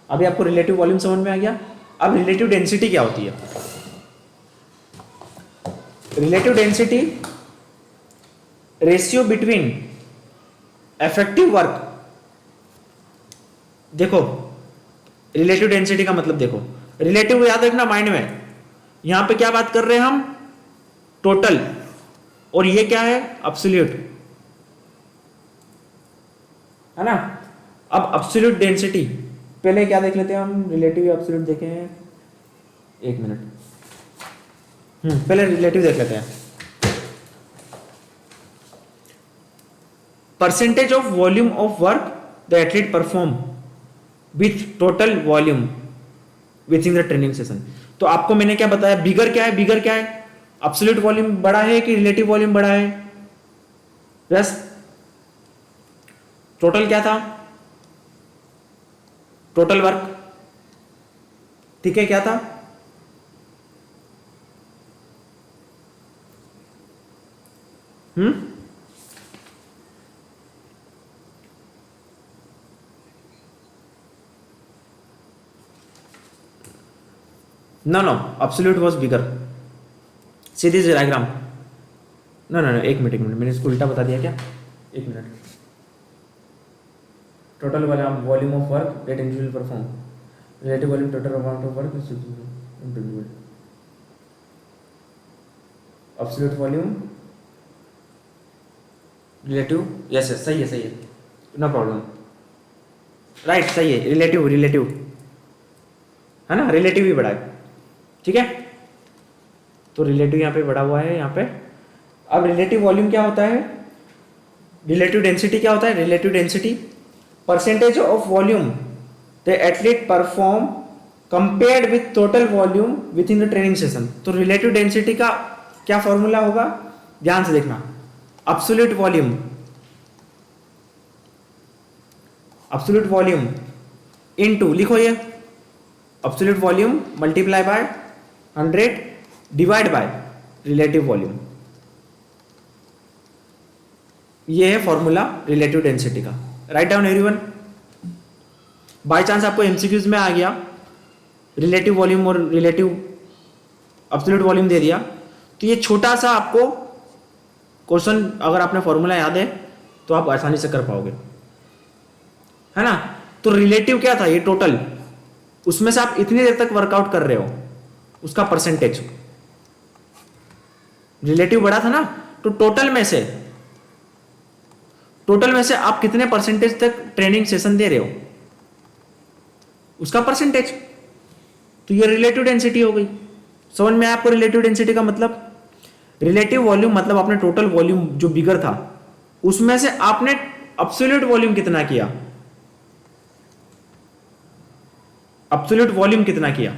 अभी आपको रिलेटिव वॉल्यूम समझ में आ गया। अब रिलेटिव डेंसिटी क्या होती है? Relative density ratio between effective work. देखो रिलेटिव डेंसिटी का मतलब, देखो रिलेटिव याद रखना माइंड में, यहां पे क्या बात कर रहे हैं हम? टोटल। और ये क्या है? एब्सोल्यूट, है ना? अब एब्सोल्यूट डेंसिटी पहले क्या देख लेते हैं हम, रिलेटिव एब्सोल्यूट देखें, एक मिनट, पहले रिलेटिव देख लेते हैं। Percentage of volume of work the athlete perform with total volume with in the training session. तो आपको मैंने क्या बताया, बिगर क्या है? बिगर क्या है? एब्सोल्यूट वॉल्यूम बड़ा है कि रिलेटिव वॉल्यूम बड़ा है? यस, टोटल क्या था? टोटल वर्क, ठीक है, क्या था? No no, absolute was bigger. See this diagram. No no no, एक मिनट, मैंने इसको उल्टा बता दिया क्या? एक minute. Total volume of work that individual perform, relative volume total amount of work individual, absolute volume relative, yes yes, सही है, नो प्रॉब्लम, राइट, सही है, रिलेटिव, है ना? रिलेटिव ही बड़ा है, ठीक है? तो रिलेटिव यहाँ पे बड़ा हुआ है यहाँ पे। अब रिलेटिव वॉल्यूम क्या होता है? रिलेटिव डेंसिटी क्या होता है? Relative density percentage of volume the athlete perform compared with total volume within the training session. तो रिलेटिव डेंसिटी का क्या फॉर्मूला होगा? ध्यान से देखना, एब्सोल्यूट वॉल्यूम इनटू, लिखो ये, absolute volume multiply by 100 divide by relative volume. ये है फॉर्मूला रिलेटिव डेंसिटी का। Write down everyone. By chance आपको एमसीक्यूज में आ गया रिलेटिव वॉल्यूम और रिलेटिव एब्सोल्यूट वॉल्यूम दे दिया, तो ये छोटा सा आपको क्वेश्चन, अगर आपने फॉर्मूला याद है तो आप आसानी से कर पाओगे, है ना? तो रिलेटिव क्या था? ये टोटल, उसमें से आप इतनी देर तक वर्कआउट कर रहे हो, उसका परसेंटेज। रिलेटिव बड़ा था ना, तो टोटल में से आप कितने परसेंटेज तक ट्रेनिंग सेशन दे रहे हो, उसका परसेंटेज। तो ये रिलेटिव डेंसिटी हो गई। समझ में आया आपको रिलेटिव डेंसिटी का मतलब? रिलेटिव वॉल्यूम मतलब आपने टोटल वॉल्यूम जो बिगर था, उसमें से आपने एब्सोल्यूट वॉल्यूम कितना किया, एब्सोल्यूट वॉल्यूम कितना किया,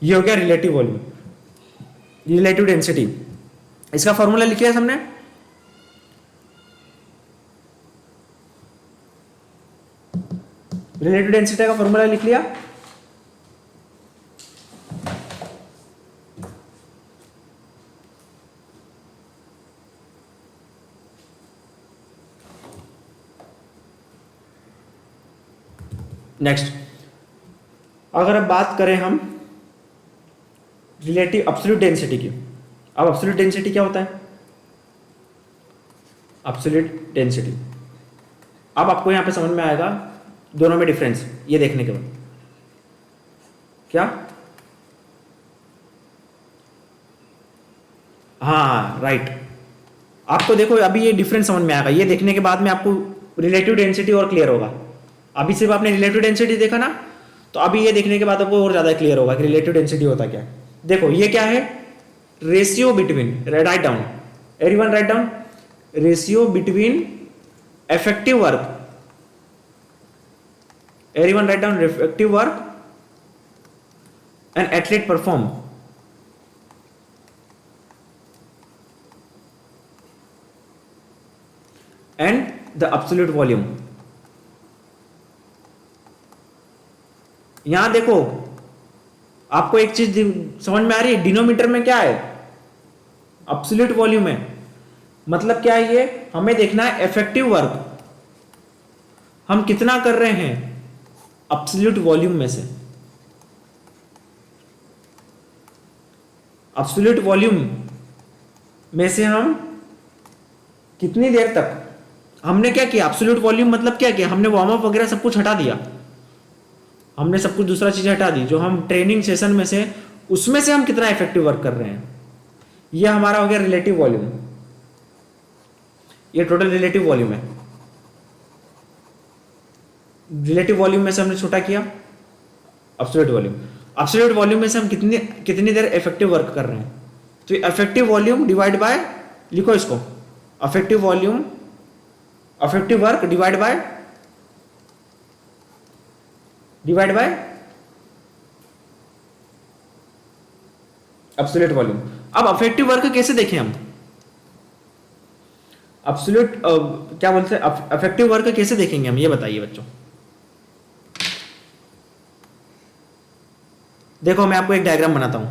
ये हो गया रिलेटिव वॉल्यूम, रिलेटिव डेंसिटी। इसका फॉर्मूला लिख लिया हमने। रिलेटिव डेंसिटी का फॉर्मूला लिख लिया। नेक्स्ट, अगर अब बात करें हम रिलेटिव एब्सोल्यूट डेंसिटी की। अब एब्सोल्यूट डेंसिटी क्या होता है? एब्सोल्यूट डेंसिटी, अब आपको यहां पे समझ में आएगा दोनों में डिफरेंस, ये देखने के बाद। क्या? हाँ राइट, आपको देखो अभी ये डिफरेंस समझ में आएगा, ये देखने के बाद में आपको रिलेटिव डेंसिटी और क्लियर होगा। अभी सिर्फ आपने रिलेटिव डेंसिटी देखा ना, तो अभी ये देखने के बाद आपको और ज्यादा क्लियर होगा कि रिलेटिव डेंसिटी होता क्या है। देखो ये क्या है? Ratio between, write down everyone, write down, ratio between effective work, everyone write down, effective work N athlete perform and the absolute volume. यहां देखो आपको एक चीज समझ में आ रही है, डिनोमीटर में क्या है, एब्सोल्यूट वॉल्यूम है। मतलब क्या है ये, हमें देखना है इफेक्टिव वर्क हम कितना कर रहे हैं एब्सोल्यूट वॉल्यूम में से। एब्सोल्यूट वॉल्यूम में से हम कितनी देर तक, हमने क्या किया, एब्सोल्यूट वॉल्यूम मतलब क्या किया, हमने वार्म अप वगैरह सब कुछ हटा दिया, हमने सब कुछ दूसरा चीज हटा दी जो हम ट्रेनिंग सेशन में से, उसमें से हम कितना इफेक्टिव वर्क कर रहे हैं, ये हमारा हो गया रिलेटिव वॉल्यूम। ये टोटल रिलेटिव वॉल्यूम है। रिलेटिव वॉल्यूम में से हमने छोटा किया एब्सोल्यूट वॉल्यूम। एब्सोल्यूट वॉल्यूम में से हम कितनी कितनी देर इफेक्टिव वर्क कर रहे हैं, तो इफेक्टिव वॉल्यूम डिवाइड बाय, लिखो इसको, effective volume, effective work divide by absolute volume. अब इफेक्टिव वर्क कैसे देखें हम, एब्सोल्यूट क्या बोलते हैं, इफेक्टिव वर्क कैसे देखेंगे हम, ये बताइए बच्चों। देखो मैं आपको एक डायग्राम बनाता हूं,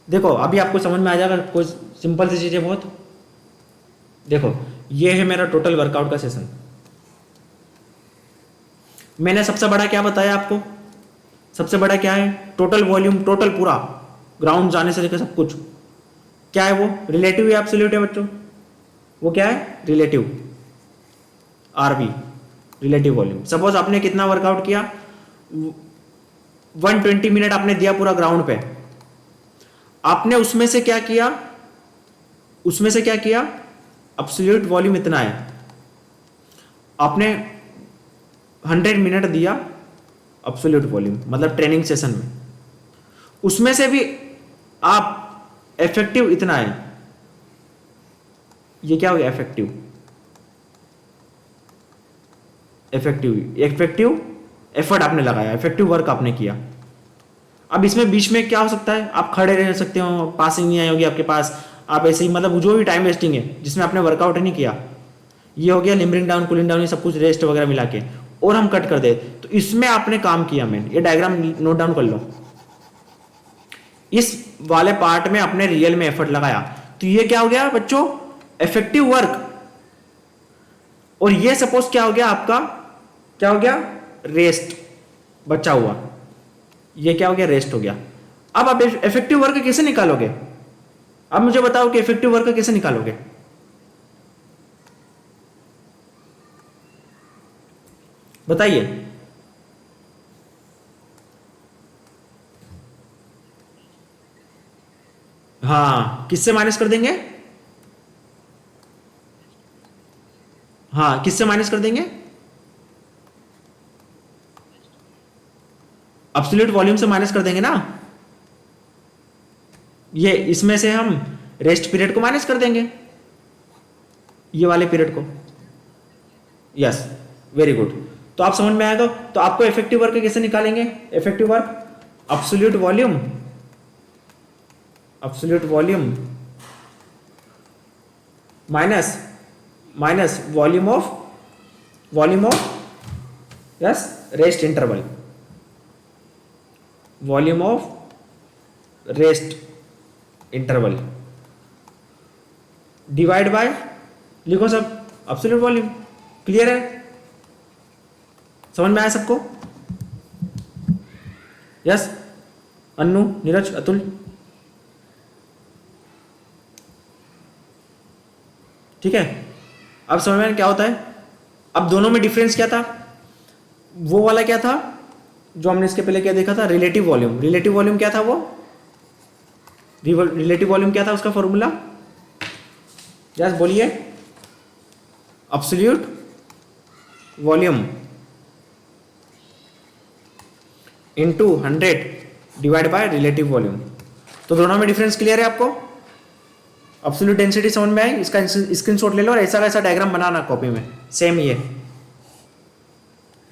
देखो अभी आपको समझ में आ जाएगा, कोई सिंपल सी चीज है बहुत। देखो ये है मेरा टोटल वर्कआउट का सेशन, मैंने सबसे बड़ा क्या बताया आपको, सबसे बड़ा क्या है, टोटल वॉल्यूम, टोटल पूरा ग्राउंड जाने से लेकर सब कुछ, क्या है वो, रिलेटिव या एब्सोल्यूट है बच्चों, वो क्या है, relative, RB, relative volume. Suppose आपने कितना वर्कआउट किया, 120 मिनट आपने दिया पूरा ग्राउंड पे, आपने उसमें से क्या किया, उसमें से क्या किया, एब्सोल्यूट वॉल्यूम इतना है, आपने 100 मिनट दिया एब्सोल्यूट वॉल्यूम, मतलब ट्रेनिंग सेशन में, उसमें से भी आप इफेक्टिव इतना है, ये क्या हो गया, इफेक्टिव, इफेक्टिव एफर्ट आपने लगाया, इफेक्टिव वर्क आपने किया। अब इसमें बीच में क्या हो सकता है, आप खड़े रह सकते हो, पासिंग नहीं आई होगी आपके पास, आप ऐसे ही मतलब जो भी टाइम वेस्टिंग है जिसमें आपने वर्कआउट नहीं किया, ये हो गया लिमरिंग डाउन, कूलिंग डाउन, ये सब कुछ रेस्ट वगैरह मिला के, और हम कट कर दे तो इसमें आपने काम किया। मैंने ये डायग्राम नोट डाउन कर लो, इस वाले पार्ट में अपने रियल में एफर्ट लगाया, तो ये क्या हो गया बच्चों, इफेक्टिव वर्क। और ये सपोज क्या हो गया आपका, क्या हो गया, रेस्ट बचा हुआ, ये क्या हो गया, रेस्ट हो गया। अब आप इफेक्टिव वर्क कैसे निकालोगे, अब मुझे बताओ कि इफेक्टिव वर्क कैसे निकालोगे, बताइए। हाँ किससे माइनस कर देंगे, हाँ किससे माइनस कर देंगे, एब्सोल्यूट वॉल्यूम से माइनस कर देंगे ना, ये इसमें से हम रेस्ट पीरियड को माइनस कर देंगे, ये वाले पीरियड को। Yes, very good. तो आप समझ में आएगा, तो आपको इफेक्टिव वर्क कैसे निकालेंगे, effective work absolute volume, absolute volume minus volume of yes rest interval, volume of rest interval divide by, लिखो सब, एब्सोल्यूट वॉल्यूम। क्लियर है, समझ में आया सबको, यस, अन्नू, नीरज, अतुल, ठीक है। अब समझ में क्या होता है, अब दोनों में डिफरेंस क्या था, वो वाला क्या था जो हमने इसके पहले क्या देखा था, रिलेटिव वॉल्यूम। रिलेटिव वॉल्यूम क्या था, वो रिलेटिव वॉल्यूम क्या था, उसका फॉर्मूला, यस बोलिए, absolute volume into 100 divide by relative volume. तो दोनों में डिफरेंस क्लियर है आपको, एब्सोल्यूट डेंसिटी समझ में आई, इसका स्क्रीनशॉट ले लो और ऐसा वैसा डायग्राम बनाना कॉपी में, सेम ये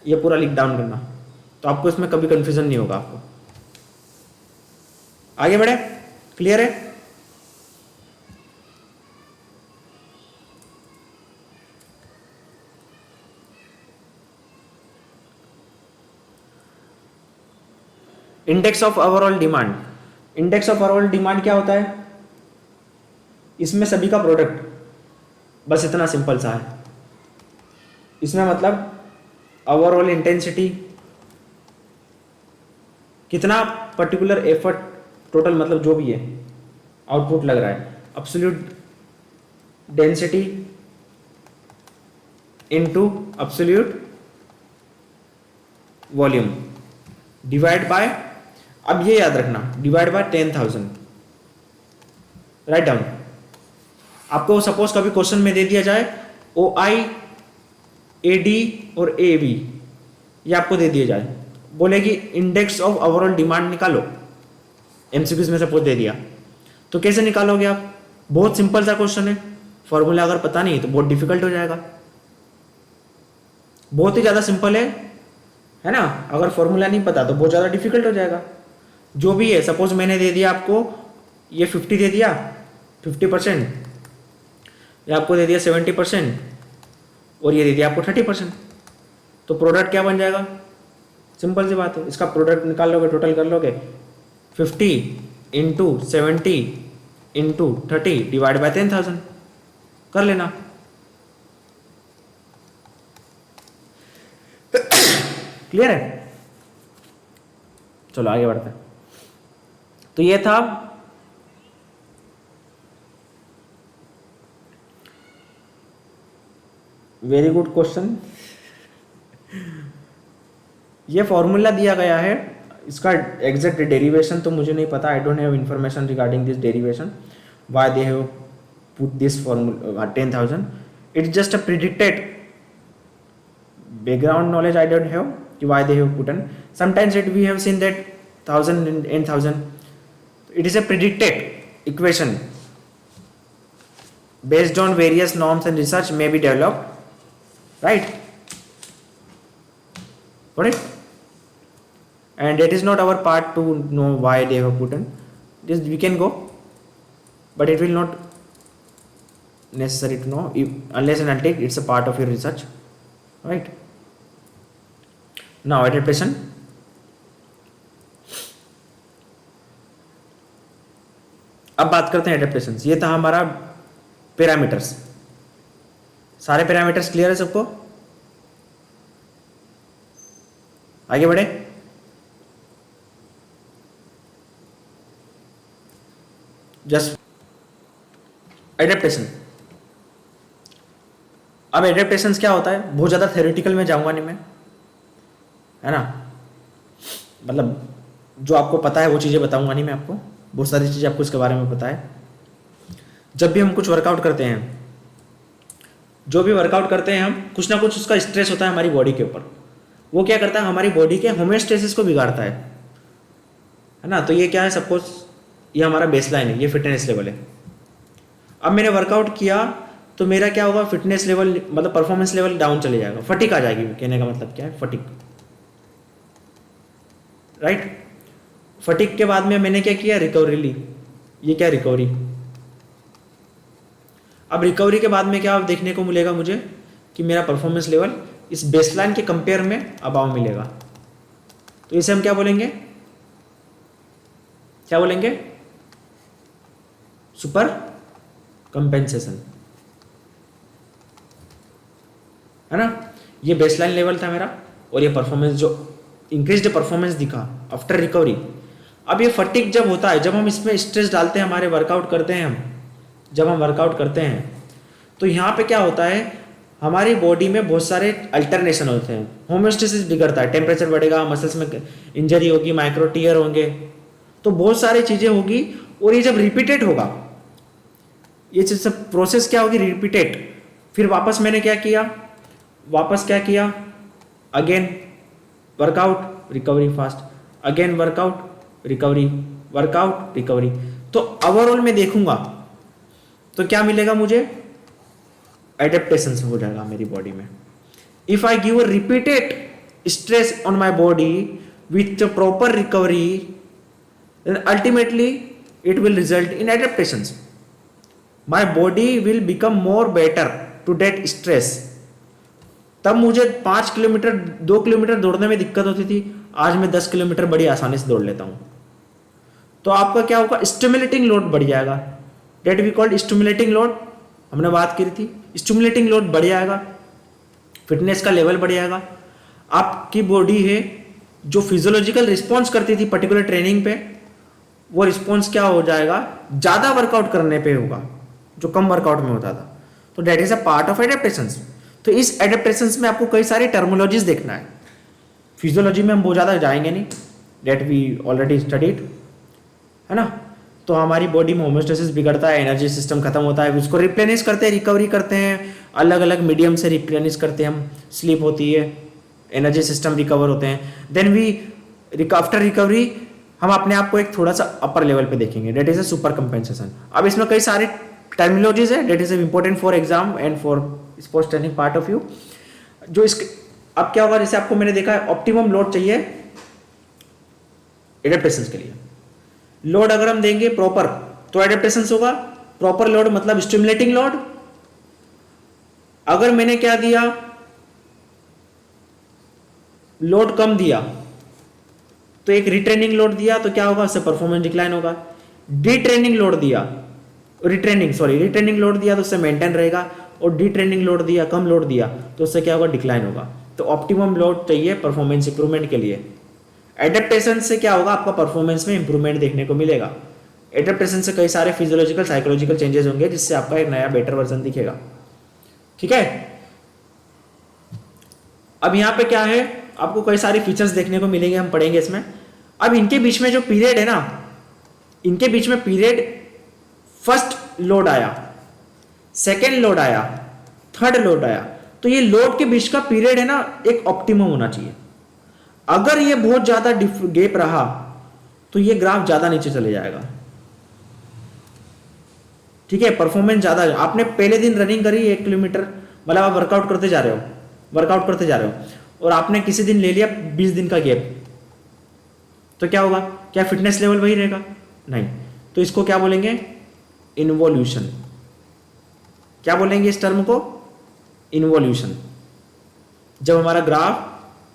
पूरा लिख डाउन करना, तो आपको इसमें कभी कंफ्यूजन नहीं होगा आपको। आगे बढ़े, क्लियर है। Index of overall demand, index of overall demand क्या होता है? इसमें सभी का प्रोडक्ट, बस इतना सिंपल सा है। इसमें मतलब ओवरऑल इंटेंसिटी, कितना पर्टिकुलर एफर्ट टोटल, मतलब जो भी है आउटपुट लग रहा है, absolute density into absolute volume divide by, अब ये याद रखना, डिवाइड बाय 10,000, राइट डाउन। आपको सपोज कभी क्वेश्चन में दे दिया जाए ओ आई, ए डी और ए बी, ये आपको दे दिया जाए, बोले कि इंडेक्स ऑफ ओवरऑल डिमांड निकालो, एमसीक्यूज में सपोज दे दिया, तो कैसे निकालोगे आप? बहुत सिंपल सा क्वेश्चन है, फॉर्मूला अगर पता नहीं तो बहुत डिफिकल्ट हो जाएगा। बहुत ही ज्यादा सिंपल है ना? अगर फॉर्मूला नहीं पता तो बहुत ज्यादा डिफिकल्ट हो जाएगा। जो भी है, सपोज मैंने दे दिया आपको ये 50 दे दिया 50%, या आपको दे दिया 70%, और ये दे दिया आपको 30%, तो प्रोडक्ट क्या बन जाएगा? सिंपल सी बात है, इसका प्रोडक्ट निकाल लोगे, टोटल कर लोगे, 50 इंटू 70 इंटू 30 डिवाइड बाय 10,000 कर लेना। क्लियर है? चलो आगे बढ़ते हैं। तो ये था वेरी गुड क्वेश्चन। ये फॉर्मूला दिया गया है, इसका एग्जैक्ट डेरिवेशन तो मुझे नहीं पता, I don't have information regarding this derivation, why they have put this formula 10,000, it's just a predicted background knowledge I don't have why they have put in. Sometimes we have seen that 1,000 and 10,000, it is a predicted equation based on various norms and research may be developed, right? Got it? And it is not our part to know why they have put in. Just we can go, but it will not necessary to know unless and until it's a part of your research, right? Now adaptation. अब बात करते हैं एडेप्टेशन। ये था हमारा पैरामीटर्स। सारे पैरामीटर्स क्लियर है सबको? आगे बढ़े। Just adaptation. अब एडेप्टेशन क्या होता है, बहुत ज्यादा थ्योरेटिकल में जाऊंगा नहीं मैं, है ना? मतलब जो आपको पता है वो चीज़ें बताऊंगा नहीं मैं आपको, बहुत सारी चीज़ें आपको इसके बारे में पता है। जब भी हम कुछ वर्कआउट करते हैं, जो भी वर्कआउट करते हैं हम, कुछ ना कुछ उसका स्ट्रेस होता है हमारी बॉडी के ऊपर। वो क्या करता है, हमारी बॉडी के होमियोस्टेसिस को बिगाड़ता है ना? तो ये क्या है, सपोज ये हमारा बेसलाइन है, ये फिटनेस लेवल है। अब मैंने वर्कआउट किया तो मेरा क्या होगा, फिटनेस लेवल मतलब परफॉर्मेंस लेवल डाउन चले जाएगा, फटीक आ जाएगी। कहने का मतलब क्या है, फटीक, राइट? फटीक के बाद में मैंने क्या किया, रिकवरी ली। ये क्या, रिकवरी। अब रिकवरी के बाद में क्या देखने को मिलेगा मुझे, कि मेरा परफॉर्मेंस लेवल इस बेसलाइन के कंपेयर में अबाव मिलेगा। तो इसे हम क्या बोलेंगे, क्या बोलेंगे, सुपर कंपेंसेशन, है ना? ये बेसलाइन लेवल था मेरा, और ये परफॉर्मेंस जो इंक्रीज्ड परफॉर्मेंस दिखा आफ्टर रिकवरी। अब ये फटीग जब होता है, जब हम इसमें स्ट्रेस डालते हैं, हमारे वर्कआउट करते हैं हम, जब हम वर्कआउट करते हैं तो यहाँ पे क्या होता है, हमारी बॉडी में बहुत सारे अल्टरनेशन होते हैं, होमियोस्टेसिस बिगड़ता है, टेम्परेचर बढ़ेगा, मसल्स में इंजरी होगी, माइक्रो टीयर होंगे, तो बहुत सारी चीज़ें होगी। और ये जब रिपीटेड होगा, ये चीज सब प्रोसेस क्या होगी, रिपीटेड। फिर वापस मैंने क्या किया, वापस क्या किया, again workout recovery fast, again workout recovery, workout recovery. तो ओवरऑल में देखूंगा तो क्या मिलेगा मुझे, एडेप्टेशन हो जाएगा मेरी बॉडी में। If I give a repeated stress on my body with proper recovery, then ultimately it will result in adaptations. My body will become more better to that stress. तब मुझे 5 किलोमीटर 2 किलोमीटर दौड़ने में दिक्कत होती थी, आज मैं 10 किलोमीटर बड़ी आसानी से दौड़ लेता हूँ। तो आपका क्या होगा, स्टिमुलेटिंग लोड बढ़ जाएगा, that we called stimulating load, हमने बात की थी। स्टिमुलेटिंग लोड बढ़ जाएगा, फिटनेस का लेवल बढ़ जाएगा। आपकी बॉडी है जो फिजियोलॉजिकल रिस्पॉन्स करती थी पर्टिकुलर ट्रेनिंग पे, वो रिस्पॉन्स क्या हो जाएगा, ज़्यादा वर्कआउट करने पे होगा जो कम वर्कआउट में होता था। तो that is a part of adaptations. तो इस एडेप्टेशंस में आपको कई सारी टर्मोलॉजीज देखना है। फिजियोलॉजी में हम बहुत ज़्यादा जाएंगे नहीं, डेट वी ऑलरेडी स्टडीड, है ना। तो हमारी बॉडी में होमोस्टेसिस बिगड़ता है, एनर्जी सिस्टम खत्म होता है, उसको रिप्लेनिश करते हैं, रिकवरी करते हैं, अलग अलग मीडियम से रिप्लेनिश करते हैं हम, स्लीप होती है, एनर्जी सिस्टम रिकवर होते हैं। देन वी आफ्टर रिकवरी हम अपने आप को एक थोड़ा सा अपर लेवल पे देखेंगे, that is a super compensation. अब इसमें कई सारे टर्मिनोलॉजीज है, that is important for exam and for sports training part of you. जो इसके अब क्या होगा, जैसे आपको मैंने देखा है ऑप्टिमम लोड चाहिए एडेप्टेशंस के लिए। लोड अगर हम देंगे प्रॉपर तो एडेप्टेशंस होगा। प्रॉपर लोड मतलब स्टिमुलेटिंग लोड। अगर मैंने क्या दिया, लोड कम दिया तो एक रिट्रेनिंग लोड दिया तो क्या होगा, उससे परफॉर्मेंस डिक्लाइन होगा। डिट्रेनिंग लोड दिया, रिट्रेनिंग लोड दिया तो उससे मेंटेन रहेगा, और डिट्रेनिंग लोड दिया, कम लोड दिया तो उससे क्या होगा, डिक्लाइन होगा। तो ऑप्टिमम लोड चाहिए परफॉर्मेंस इंप्रूवमेंट के लिए। एडेप्टेशन से क्या होगा, आपका परफॉर्मेंस में इंप्रूवमेंट देखने को मिलेगा। एडेप्टेशन से कई सारे फिजियोलॉजिकल साइकोलॉजिकल चेंजेस होंगे जिससे आपका एक नया बेटर वर्जन दिखेगा। ठीक है, अब यहां पे क्या है, आपको कई सारे फीचर्स देखने को मिलेंगे, हम पढ़ेंगे इसमें। अब इनके बीच में जो पीरियड है ना, इनके बीच में पीरियड, फर्स्ट लोड आया, सेकेंड लोड आया, थर्ड लोड आया, तो ये लोड के बीच का पीरियड है ना, एक ऑप्टिमम होना चाहिए। अगर ये बहुत ज्यादा गैप रहा तो ये ग्राफ ज्यादा नीचे चले जाएगा। ठीक है, परफॉर्मेंस ज्यादा, आपने पहले दिन रनिंग करी 1 किलोमीटर, मतलब आप वर्कआउट करते जा रहे हो और आपने किसी दिन ले लिया 20 दिन का गैप, तो क्या होगा, क्या फिटनेस लेवल वही रहेगा? नहीं। तो इसको क्या बोलेंगे, इन्वोल्यूशन। क्या बोलेंगे इस टर्म को, इन्वोल्यूशन। जब हमारा ग्राफ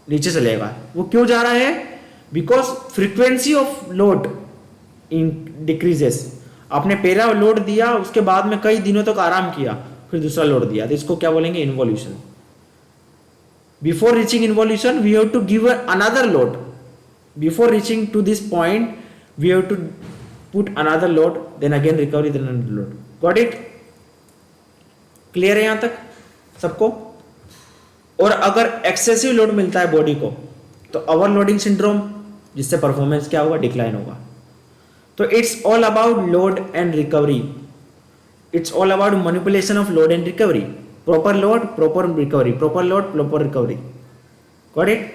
नीचे चलेगा, वो क्यों जा रहा है, because frequency of load decreases. आपने पहला लोड दिया, उसके बाद में कई दिनों तक आराम किया, फिर दूसरा लोड दिया, तो इसको क्या बोलेंगे, involution. Before reaching involution we have to give another load, before reaching to this point we have to put another load, then again recovery, then another load. Got it? Clear है यहां तक सबको? और अगर एक्सेसिव लोड मिलता है बॉडी को तो ओवरलोडिंग सिंड्रोम, जिससे परफॉर्मेंस क्या होगा, डिक्लाइन होगा। तो it's all about load and recovery, it's all about manipulation of load and recovery. Proper load, proper recovery, proper load, proper recovery. Got it?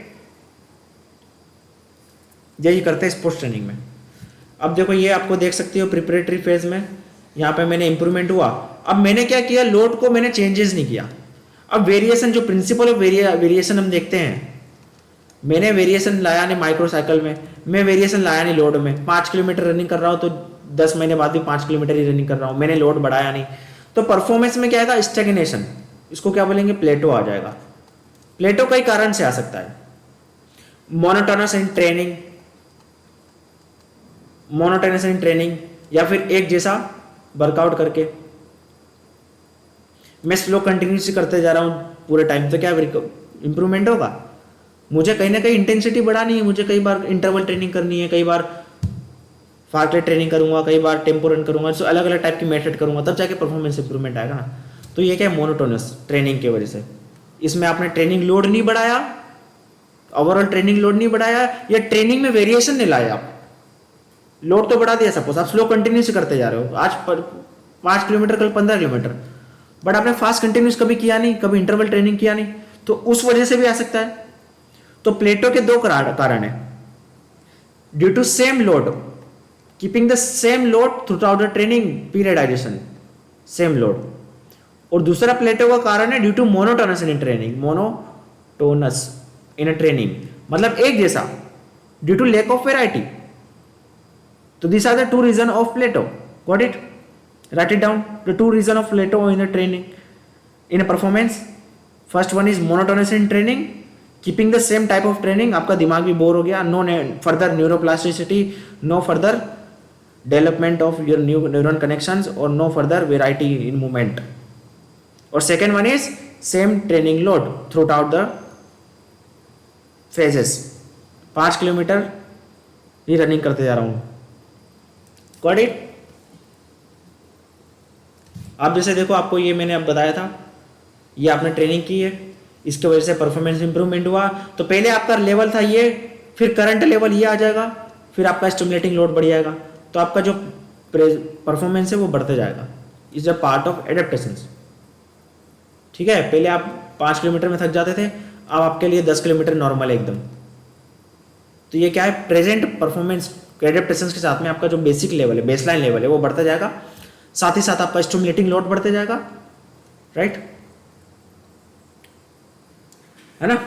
यही करते हैं स्पोर्ट्स ट्रेनिंग में। अब देखो, ये आपको देख सकते हो प्रिपरेटरी फेज में, यहाँ पे मैंने इंप्रूवमेंट हुआ। अब मैंने क्या किया, लोड को मैंने चेंजेस नहीं किया। अब वेरिएशन, जो प्रिंसिपल ऑफ वेरिएशन हम देखते हैं, मैंने वेरिएशन लाया नहीं माइक्रो साइकिल में, मैं वेरिएशन लाया नहीं लोड में। 5 किलोमीटर रनिंग कर रहा हूँ तो 10 महीने बाद भी 5 किलोमीटर ही रनिंग कर रहा हूँ, मैंने लोड बढ़ाया नहीं। तो परफॉर्मेंस में क्या आएगा, स्टैग्नेशन। इसको क्या बोलेंगे, प्लेटो आ जाएगा। प्लेटो कई कारण से आ सकता है, monotonous in training, monotonous in training, या फिर एक जैसा वर्कआउट करके मैं स्लो कंटिन्यूस करते जा रहा हूँ पूरे टाइम, तो क्या इंप्रूवमेंट होगा? मुझे कहीं ना कहीं इंटेंसिटी बढ़ानी है, मुझे कई बार इंटरवल ट्रेनिंग करनी है, कई बार फार्कलेट ट्रेनिंग करूंगा, कई बार टेम्पो रन करूंगा, तो अलग अलग टाइप की मेथड करूंगा, तब जाके परफॉर्मेंस इंप्रूवमेंट आएगा ना। तो ये क्या है, मोनोटोनस ट्रेनिंग की वजह से। इसमें आपने ट्रेनिंग लोड नहीं बढ़ाया, ओवरऑल ट्रेनिंग लोड नहीं बढ़ाया, या ट्रेनिंग में वेरिएशन नहीं लाया। आप लोड तो बढ़ा दिया, सपोज आप स्लो कंटिन्यूस करते जा रहे हो, आज 5 किलोमीटर, कल 15 किलोमीटर, बट आपने फास्ट कंटिन्यूस कभी किया नहीं, कभी इंटरवल ट्रेनिंग किया नहीं, तो उस वजह से भी आ सकता है। तो प्लेटो के 2 कारण है, due to same load, keeping the same load throughout the training periodization, same load. और दूसरा प्लेटो का कारण है due to monotonous in training, monotonous in training मतलब एक जैसा, due to lack of variety. तो this are the 2 reason of plateau. Got it? Write it down, the 2 reason of plateau in training, in performance. First one is monotonous in training, keeping the same type of training, आपका दिमाग भी बोर हो गया, no further neuroplasticity, no further development of your neuron connections और no further variety in movement. और second one is same training load throughout the phases, 5 kilometre ही रनिंग करते जा रहा हूँ। Got it? आप जैसे देखो, आपको ये मैंने अब बताया था, ये आपने ट्रेनिंग की है, इसकी वजह से परफॉर्मेंस इंप्रूवमेंट हुआ। तो पहले आपका लेवल था ये, फिर करंट लेवल ये आ जाएगा, फिर आपका स्टिमुलेटिंग लोड बढ़ जाएगा, तो आपका जो परफॉर्मेंस है वो बढ़ते जाएगा। Is a part of adaptation. ठीक है, पहले आप 5 किलोमीटर में थक जाते थे, अब आपके लिए 10 किलोमीटर नॉर्मल है एकदम। तो ये क्या है, प्रेजेंट परफॉर्मेंस एडेप्टेशन के साथ में आपका जो बेसिक लेवल है, बेसलाइन लेवल है, वो बढ़ता जाएगा, साथ ही साथ आपका स्टिमुलेटिंग लोड बढ़ते जाएगा। राइट, है ना?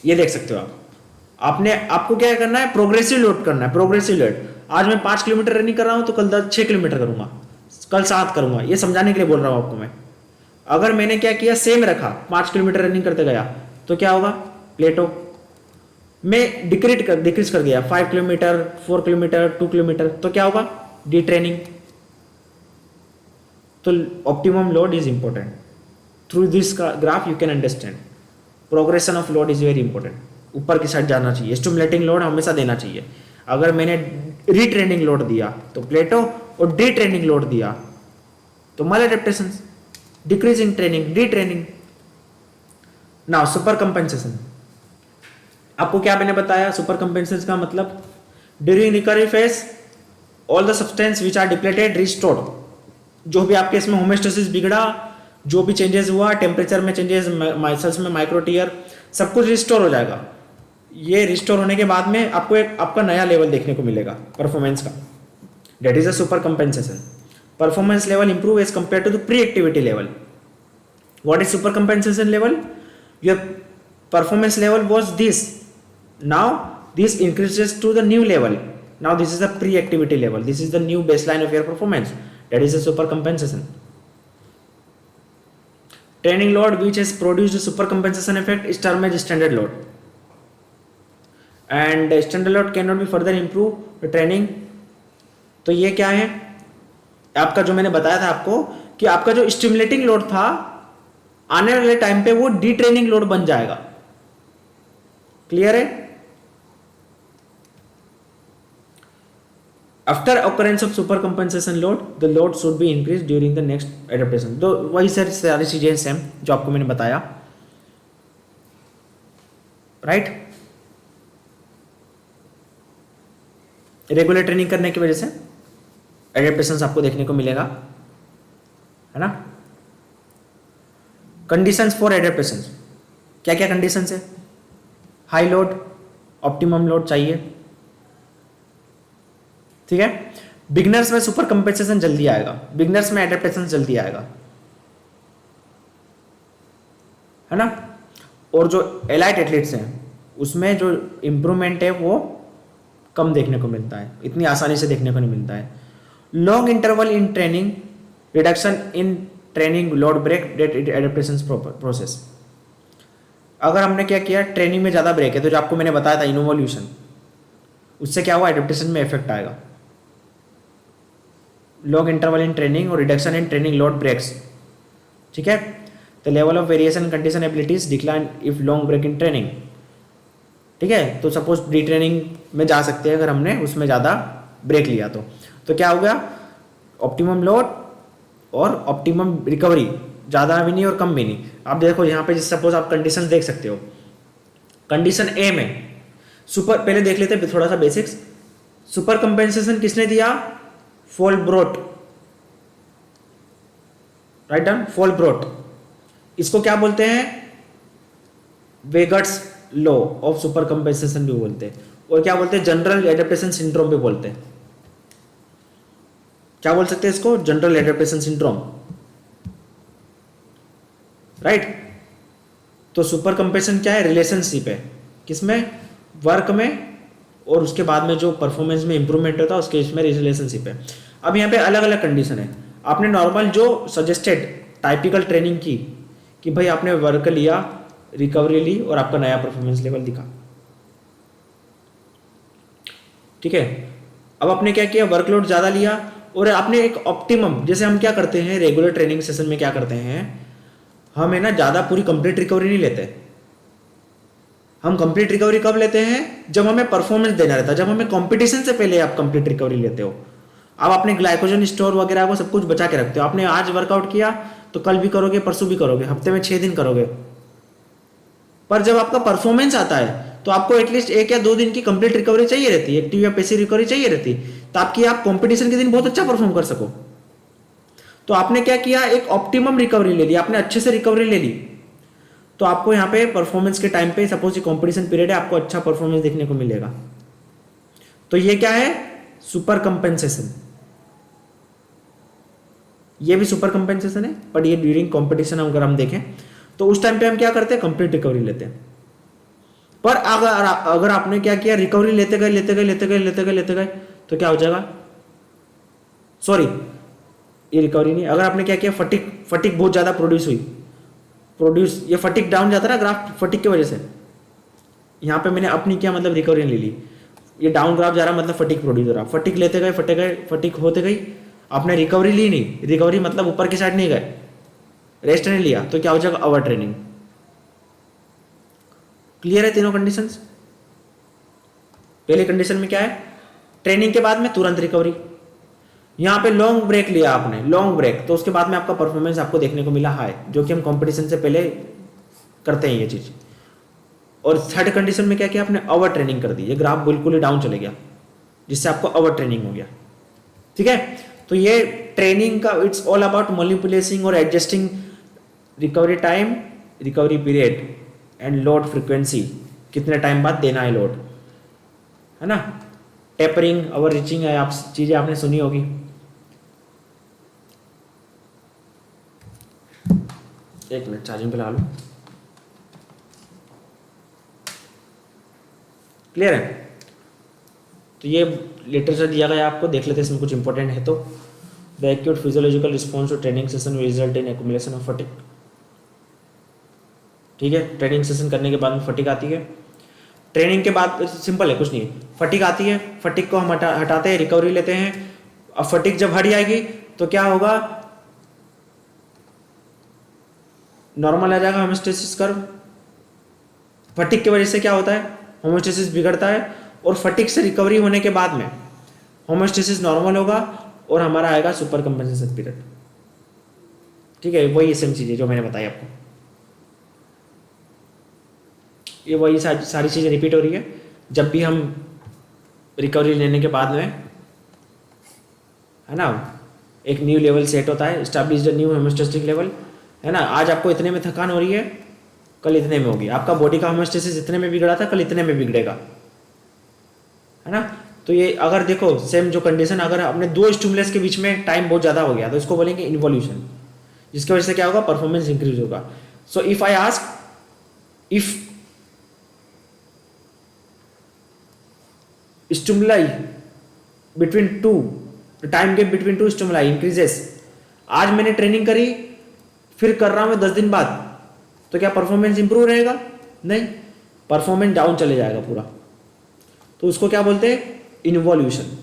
ये देख सकते हो आप। आपको क्या करना है, प्रोग्रेसिव लोड करना है, प्रोग्रेसिव लोड। आज मैं 5 किलोमीटर रनिंग कर रहा हूं तो कल 6 किलोमीटर करूंगा, कल 7 करूंगा, ये समझाने के लिए बोल रहा हूं आपको मैं। अगर मैंने क्या किया, सेम रखा, 5 किलोमीटर रनिंग करते गया, तो क्या होगा, प्लेटो में डिक्रीज कर गया, 5 किलोमीटर, 4 किलोमीटर, 2 किलोमीटर, तो क्या होगा, डी ट्रेनिंग। तो optimum load is important. Through this graph you can understand progression of load is very important. ऊपर की साइड जाना चाहिए, स्टिमुलेटिंग लोड हमेशा देना चाहिए। अगर मैंने रीट्रेनिंग लोड दिया तो प्लेटो, और डी ट्रेनिंग लोड दिया तो maladaptation, decreasing training, detraining. Now super compensation, आपको क्या मैंने बताया, सुपर कंपेंसेशन का मतलब during recovery phase all the substance which are depleted restored. जो भी आपके इसमें होमेस्टेसिस बिगड़ा, जो भी चेंजेस हुआ, टेम्परेचर में चेंजेस, मसल्स में माइक्रो टीयर, सब कुछ रिस्टोर हो जाएगा। ये रिस्टोर होने के बाद में आपको एक आपका नया लेवल देखने को मिलेगा परफॉर्मेंस का, that is a super compensation. Performance level improve as compare to the pre activity level. What is super compensation level? Your performance level was this, now this increases to the new level, now this is the pre activity level, this is the new baseline of your performance, that is a super compensation. Training load which has produced a super compensation effect is termed as standard load, and standard load cannot be further improved with training। तो ये क्या है, आपका जो मैंने बताया था आपको कि आपका जो स्टिमुलेटिंग लोड था, आने वाले टाइम पे वो डी ट्रेनिंग लोड बन जाएगा। क्लियर है? After occurrence of super compensation load, the load should be increased during the next adaptation। तो वही सारी चीजें सेम जो आपको मैंने बताया। राइट, रेगुलर ट्रेनिंग करने की वजह से एडेप्टेशन आपको देखने को मिलेगा, है ना? कंडीशंस फॉर एडेप्टेशन, क्या क्या कंडीशंस है? हाई लोड, ऑप्टिमम लोड चाहिए, ठीक है? बिगनर्स में सुपर कंपेंसेशन जल्दी आएगा, बिगनर्स में एडेप्टेशन जल्दी आएगा, है ना? और जो एलाइट एथलीट्स हैं उसमें जो इंप्रूवमेंट है वो कम देखने को मिलता है, इतनी आसानी से देखने को नहीं मिलता है। Long interval in training, reduction in training load break that adaptation process. अगर हमने क्या किया, ट्रेनिंग में ज़्यादा ब्रेक है, तो जो आपको मैंने बताया था इनोवोल्यूशन, उससे क्या हुआ, एडेप्टेशन में इफेक्ट आएगा। लॉन्ग इंटरवल इन ट्रेनिंग और reduction in training load breaks, ठीक है? The level of variation condition abilities decline if long break in training, ठीक है? तो सपोज डी ट्रेनिंग में जा सकते हैं अगर हमने उसमें ज़्यादा ब्रेक लिया तो क्या होगा, ऑप्टिमम लोड और ऑप्टिमम रिकवरी, ज़्यादा भी नहीं और कम भी नहीं। आप देखो यहाँ पे सपोज आप कंडीशन देख सकते हो, कंडीशन ए में सुपर, पहले देख लेते हैं थोड़ा सा बेसिक्स। सुपर कंपेंसेशन किसने दिया? फोलब्रोट, राइट डाउन, फोलब्रोट। इसको क्या बोलते हैं? वेगर्स लॉ ऑफ सुपर कंपेंसेशन भी बोलते हैं, और क्या बोलते हैं, जनरल एडेप्टेशन सिंड्रोम भी बोलते हैं। क्या बोल सकते हैं इसको? General adaptation syndrome, right? तो सुपर कंपेंसेशन क्या है? रिलेशनशिप है, किसमें? वर्क में, और उसके बाद में जो परफॉर्मेंस में इंप्रूवमेंट होता है उसके इसमें रिलेशनशिप है। अब यहाँ पे अलग अलग कंडीशन है। आपने नॉर्मल जो सजेस्टेड टाइपिकल ट्रेनिंग की, कि भाई आपने वर्क लिया, रिकवरी ली और आपका नया परफॉर्मेंस लेवल दिखा। ठीक है, अब आपने क्या किया, वर्कलोड ज़्यादा लिया और आपने एक ऑप्टिमम, जैसे हम क्या करते हैं रेगुलर ट्रेनिंग सेशन में क्या करते हैं, हम है ना ज़्यादा पूरी कंप्लीट रिकवरी नहीं लेते। हम कंप्लीट रिकवरी कब लेते हैं, जब हमें परफॉर्मेंस देना रहता है, जब हमें कंपटीशन से पहले आप कंप्लीट रिकवरी लेते हो। आप अपने ग्लाइकोजन स्टोर वगैरह को सब कुछ बचा के रखते हो। आपने आज वर्कआउट किया तो कल भी करोगे, परसों भी करोगे, हफ्ते में 6 दिन करोगे। पर जब आपका परफॉर्मेंस आता है तो आपको एटलीस्ट 1 या 2 दिन की कंप्लीट रिकवरी चाहिए रहती है, एक्टिव या पैसिव रिकवरी चाहिए रहती, ताकि आप कंपटीशन के दिन बहुत अच्छा परफॉर्म कर सको। तो आपने क्या किया, एक ऑप्टिमम रिकवरी ले ली, आपने अच्छे से रिकवरी ले ली, तो आपको यहाँ पे परफॉर्मेंस के टाइम पे सपोज ये कंपटीशन पीरियड है, आपको अच्छा परफॉर्मेंस देखने को मिलेगा। तो ये क्या है, सुपर कंपेंसेशन। ये भी सुपर कंपेंसेशन है, बट ये ड्यूरिंग कंपटीशन अगर हम देखें तो उस टाइम पे हम क्या करते हैं, कंप्लीट रिकवरी लेते हैं। पर अगर आपने क्या किया, रिकवरी लेते गए लेते गए लेते गए लेते गए लेते गए, तो क्या हो जाएगा, सॉरी ये रिकवरी नहीं, अगर आपने क्या किया, फटिक बहुत ज्यादा प्रोड्यूस ये फटिक डाउन जाता है ना ग्राफ, फटिक की वजह से। यहाँ पे मैंने अपनी क्या मतलब रिकवरी ले ली, ये डाउन ग्राफ जा रहा मतलब फटिक प्रोड्यूस हो रहा, फटिक लेते गए फटिक होते गई, आपने रिकवरी ली नहीं, रिकवरी मतलब ऊपर की साइड नहीं गए, रेस्ट नहीं लिया, तो क्या हो जाएगा, ओवर ट्रेनिंग। क्लियर है तीनों कंडीशंस। पहले कंडीशन में क्या है, ट्रेनिंग के बाद में तुरंत रिकवरी। यहां पे लॉन्ग ब्रेक लिया आपने, लॉन्ग ब्रेक, तो उसके बाद में आपका परफॉर्मेंस आपको देखने को मिला हाई, जो कि हम कंपटीशन से पहले करते हैं ये चीज। और थर्ड कंडीशन में क्या किया आपने, ओवर ट्रेनिंग कर दी, ये ग्राफ बिल्कुल ही डाउन चले गया, जिससे आपको ओवर ट्रेनिंग हो गया। ठीक है, तो ये ट्रेनिंग का इट्स ऑल अबाउट मैनिपुलेटिंग और adjusting recovery time, recovery period and load frequency, कितने टाइम बाद देना है लोड, है ना। टेपरिंग, ओवर रीचिंग है, आप चीजें आपने सुनी होगी। एक मिनट चार्जिंग पे लगा लो। क्लियर है, तो ये लेटर से दिया गया आपको, देख लेते हैं इसमें कुछ इंपॉर्टेंट है तो। The acute physiological response to training session will result in accumulation of fatigue. ठीक है, ट्रेनिंग सेशन करने के बाद में फटिग आती है, ट्रेनिंग के बाद सिंपल है, कुछ नहीं है, फटिग आती है, फटिग को हम हटाते हैं, रिकवरी लेते हैं। अब फटिग जब हट जाएगी तो क्या होगा, नॉर्मल आ जाएगा होमोस्टेसिस कर्व। फटिग की वजह से क्या होता है, होमोस्टेसिस बिगड़ता है, और फटिग से रिकवरी होने के बाद में होमोस्टेसिस नॉर्मल होगा और हमारा आएगा सुपर कंपेंसेशन पीरियड। ठीक है, वही सेम चीज़ है जो मैंने बताई आपको, ये वही सारी चीज़ें रिपीट हो रही है। जब भी हम रिकवरी लेने के बाद में, है ना, एक न्यू लेवल सेट होता है, establish the new homeostatic level, है ना। आज आपको इतने में थकान हो रही है, कल इतने में होगी, आपका बॉडी का होमोस्टेसिस इतने में बिगड़ा था, कल इतने में बिगड़ेगा, है ना। तो ये अगर देखो सेम जो कंडीशन, अगर अपने 2 स्टिमुलस के बीच में टाइम बहुत ज़्यादा हो गया तो इसको बोलेंगे इन्वोल्यूशन, जिसकी वजह से क्या होगा, परफॉर्मेंस इंक्रीज होगा। So if I ask, if stimuli between two, the time gap between two stimuli increases, आज मैंने ट्रेनिंग करी फिर कर रहा हूं मैं 10 दिन बाद, तो क्या परफॉर्मेंस इंप्रूव रहेगा, नहीं, परफॉर्मेंस डाउन चले जाएगा पूरा। तो उसको क्या बोलते हैं, involution,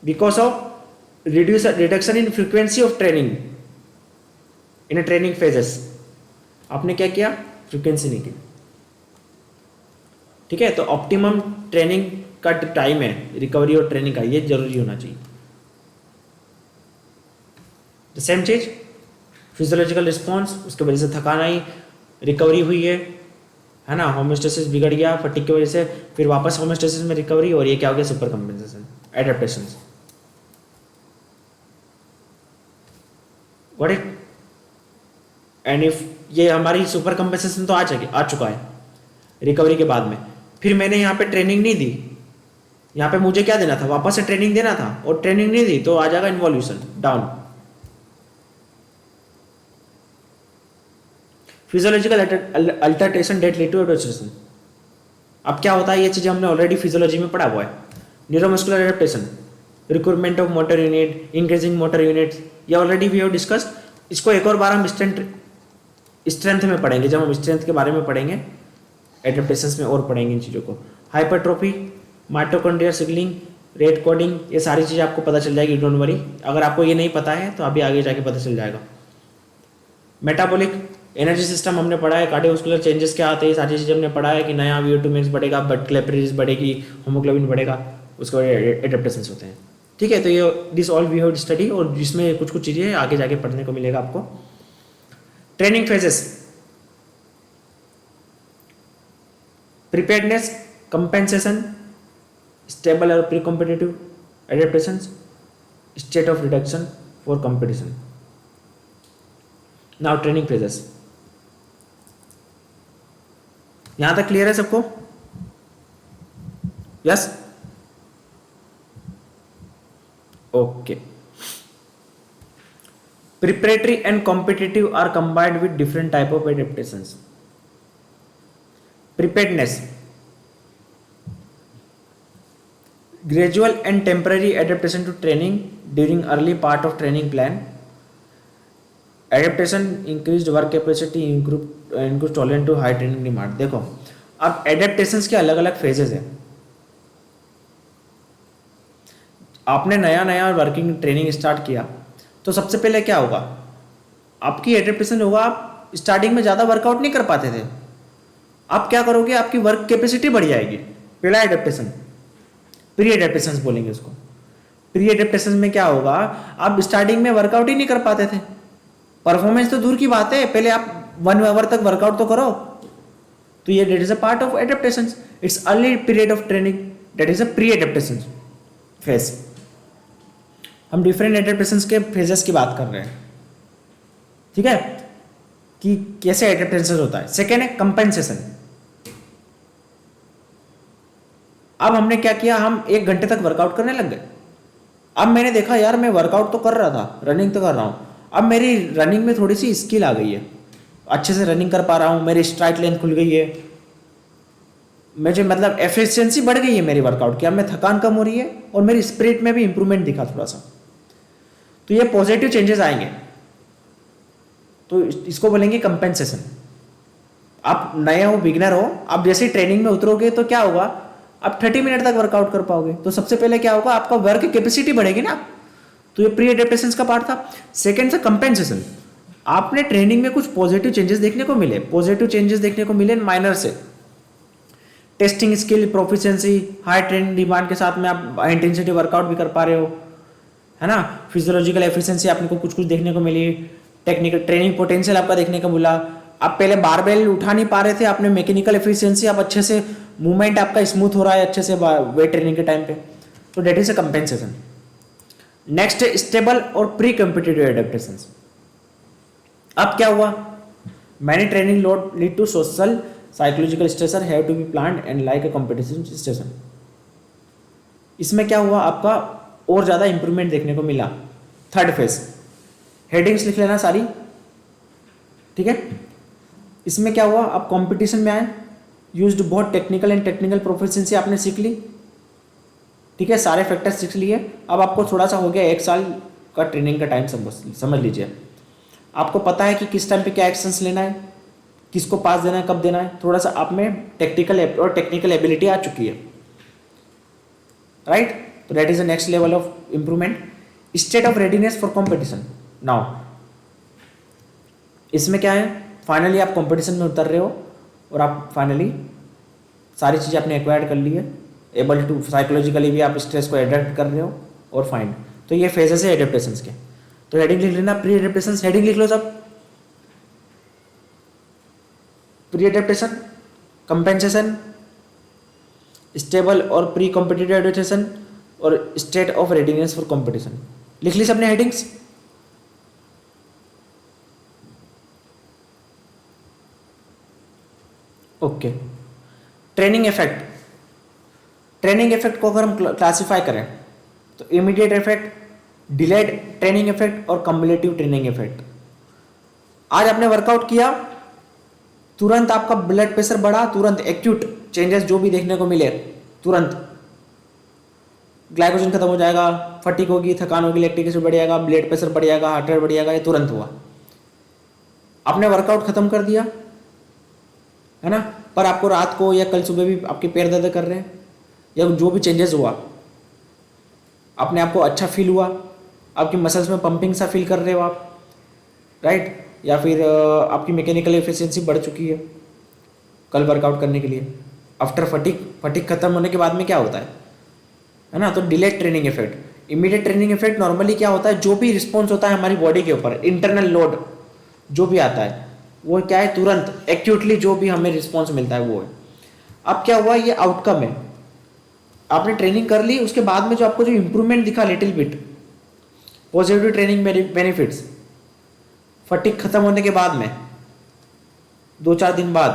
because of reduction in frequency of training in training phases. आपने क्या किया, फ्रीक्वेंसी नहीं की। ठीक है, तो ऑप्टिमम ट्रेनिंग का टाइम है रिकवरी और ट्रेनिंग का, ये जरूरी होना चाहिए। द सेम चीज, फिजियोलॉजिकल रिस्पॉन्स, उसके वजह से थकान आई, रिकवरी हुई है ना, होमोस्टेसिस बिगड़ गया फटिग की वजह से, फिर वापस होमोस्टेसिस में रिकवरी, और ये क्या हो गया, super compensation, adaptation. Got it. And if ये हमारी सुपर कंपेंसेशन तो आ चुका है रिकवरी के बाद में, फिर मैंने यहाँ पे ट्रेनिंग नहीं दी, यहाँ पे मुझे क्या देना था, वापस से ट्रेनिंग देना था, और ट्रेनिंग नहीं दी तो आ जाएगा involution, down. Physiological alteration that lead to adaptation. अब क्या होता है, ये चीज़ हमने ऑलरेडी फिजियोलॉजी में पढ़ा हुआ है। Neuromuscular adaptation, recruitment of motor unit, increasing motor unit, ये ऑलरेडी वी हैव डिस्कस्ड। इसको एक और बार हम स्ट्रेंथ में पढ़ेंगे, जब हम स्ट्रेंथ के बारे में पढ़ेंगे एडेप्टेशंस में और पढ़ेंगे इन चीज़ों को। Hypertrophy, mitochondrial signalling, rate coding, ये सारी चीज़ें आपको पता चल जाएगी, डोंट वरी। अगर आपको ये नहीं पता है तो अभी आगे जाके पता चल जाएगा। मेटाबॉलिक एनर्जी सिस्टम हमने पढ़ा है, कार्डियोवास्कुलर चेंजेस क्या आते हैं, सारी चीज़ें हमने पढ़ा है कि नया VO2 max बढ़ेगा, ब्लड कैपिलरीज बढ़ेगी, होमोग्लोबिन बढ़ेगा, उसके बाद एडेप्टेशंस होते हैं। ठीक है, तो ये this all we have study, और जिसमें कुछ कुछ चीज़ें आगे जाके पढ़ने को मिलेगा आपको। Training phases, preparedness, compensation, stable और pre competitive adaptations, state of reduction for competition. Now training phases, यहां तक क्लियर है सबको? Yes, okay. Preparatory and competitive are combined with different type of adaptations. Preparedness, gradual and temporary adaptation to training during early part of training plan. Adaptation increased work capacity, increased tolerance to high training demand। देखो अब एडेप्टेशंस के अलग अलग फेजेस हैं। आपने नया नया वर्किंग ट्रेनिंग स्टार्ट किया तो सबसे पहले क्या होगा, आपकी एडेप्टेशन होगा, आप स्टार्टिंग में ज़्यादा वर्कआउट नहीं कर पाते थे, आप क्या करोगे, आपकी वर्क कैपेसिटी बढ़ जाएगी। पहला एडेप्टेशन, प्री एडेप्टेशंस बोलेंगे उसको। प्री एडेप्टेशंस में क्या होगा, आप स्टार्टिंग में वर्कआउट ही नहीं कर पाते थे, परफॉर्मेंस तो दूर की बात है, पहले आप 1 आवर तक वर्कआउट तो करो। तो ये that is a part of adaptations, it's early period of training, that is a pre adaptation phase. हम डिफरेंट एडेप्टेशंस के फेजेस की बात कर रहे हैं, ठीक है, कि कैसे एडेप्टेशन होता है। सेकेंड है कंपेंसेशन। अब हमने क्या किया, हम 1 घंटे तक वर्कआउट करने लग गए। अब मैंने देखा यार मैं वर्कआउट तो कर रहा था, रनिंग तो कर रहा हूँ, अब मेरी रनिंग में थोड़ी सी स्किल आ गई है, अच्छे से रनिंग कर पा रहा हूँ, मेरी स्ट्राइड लेंथ खुल गई है, मुझे मतलब एफिशिएंसी बढ़ गई है मेरी वर्कआउट की, अब मैं थकान कम हो रही है और मेरी स्पिरिट में भी इंप्रूवमेंट दिखा थोड़ा सा। तो ये पॉजिटिव चेंजेस आएंगे, तो इसको बोलेंगे कंपेंसेशन। आप नए हो, बिगिनर हो, आप जैसे ही ट्रेनिंग में उतरोगे तो क्या होगा, आप 30 मिनट तक वर्कआउट कर पाओगे, तो सबसे पहले क्या होगा, आपका वर्क कैपेसिटी बढ़ेगी ना। तो ये प्री एडेप्टेशन का पार्ट था। सेकंड से कंपेंसेशन, आपने ट्रेनिंग में कुछ पॉजिटिव चेंजेस देखने को मिले, पॉजिटिव चेंजेस देखने को मिले माइनर से, testing skill, proficiency, high training demand के साथ में आप हाई इंटेंसिटी वर्कआउट भी कर पा रहे हो, है ना। फिजियोलॉजिकल एफिशिएंसी आपने को कुछ कुछ देखने को मिली, टेक्निकल ट्रेनिंग पोटेंशियल आपका देखने को मिला। आप पहले बारबेल उठा नहीं पा रहे थे, आपने मैकेनिकल एफिशिएंसी, आप अच्छे से मूवमेंट आपका स्मूथ हो रहा है अच्छे से वेट ट्रेनिंग के टाइम पे, तो that is a compensation. Next stable और प्री कॉम्पिटिटिव एडेप्टेशंस। अब क्या हुआ, many training load lead to social psychological stressor have to be planned and like a competition station. इसमें क्या हुआ, आपका और ज़्यादा इंप्रूवमेंट देखने को मिला। थर्ड फेज, हेडिंग्स लिख लेना सारी, ठीक है। इसमें क्या हुआ, आप कंपटीशन में आए, यूज्ड बहुत टेक्निकल एंड टेक्निकल प्रोफिशिएंसी आपने सीख ली, ठीक है, सारे फैक्टर्स सीख लिए। अब आपको थोड़ा सा हो गया 1 साल का ट्रेनिंग का टाइम, समझ लीजिए। आपको पता है कि किस टाइम पे क्या एक्शंस लेना है, किसको पास देना है, कब देना है, थोड़ा सा आप में टेक्निकल एबिलिटी आ चुकी है, राइट। तो that is the next level of improvement. State of readiness for competition. Now इसमें क्या है, फाइनली आप कॉम्पिटिशन में उतर रहे हो और आप फाइनली सारी चीज़ें आपने एक्वायर्ड कर ली है, एबल टू साइकोलॉजिकली भी आप स्ट्रेस को एडेप्ट कर रहे हो और फाइन। तो ये फेजेस है एडेप्टेशंस के। तो हेडिंग लिख लेना, प्री एडेप्टेशंस, हेडिंग लिख लो सब, प्री एडेप्टेशन, कंपेंसेशन, स्टेबल और प्री कॉम्पिटिटिव एडेप्टेशन और state of readiness for competition. लिख ली सबने headings. Okay. Training effect, training effect को अगर हम क्लासिफाई करें तो immediate effect, delayed training effect और कम्युलेटिव ट्रेनिंग इफेक्ट। आज आपने वर्कआउट किया, तुरंत आपका ब्लड प्रेशर बढ़ा, तुरंत एक्यूट चेंजेस जो भी देखने को मिले, तुरंत ग्लाइकोजन खत्म हो जाएगा, फटीग होगी, थकान होगी, लैक्टिक एसिड बढ़ जाएगा, ब्लड प्रेशर बढ़ जाएगा, हार्ट रेट बढ़ जाएगा, ये तुरंत हुआ। आपने वर्कआउट खत्म कर दिया है ना, पर आपको रात को या कल सुबह भी आपके पैर दर्द कर रहे हैं, या जो भी चेंजेस हुआ, अपने आप को अच्छा फील हुआ, आपकी मसल्स में पंपिंग सा फील कर रहे हो आप, राइट, या फिर आपकी मैकेनिकल एफिशिएंसी बढ़ चुकी है कल वर्कआउट करने के लिए। आफ्टर फटीग खत्म होने के बाद में क्या होता है ना, तो delayed training effect. Immediate training effect normally क्या होता है, जो भी रिस्पॉन्स होता है हमारी बॉडी के ऊपर, इंटरनल लोड जो भी आता है वो क्या है, तुरंत एक्यूटली जो भी हमें रिस्पॉन्स मिलता है वो है। अब क्या हुआ, ये आउटकम है, आपने ट्रेनिंग कर ली, उसके बाद में जो आपको जो इंप्रूवमेंट दिखा little bit, positive training benefits, fatigue खत्म होने के बाद में 2-4 दिन बाद,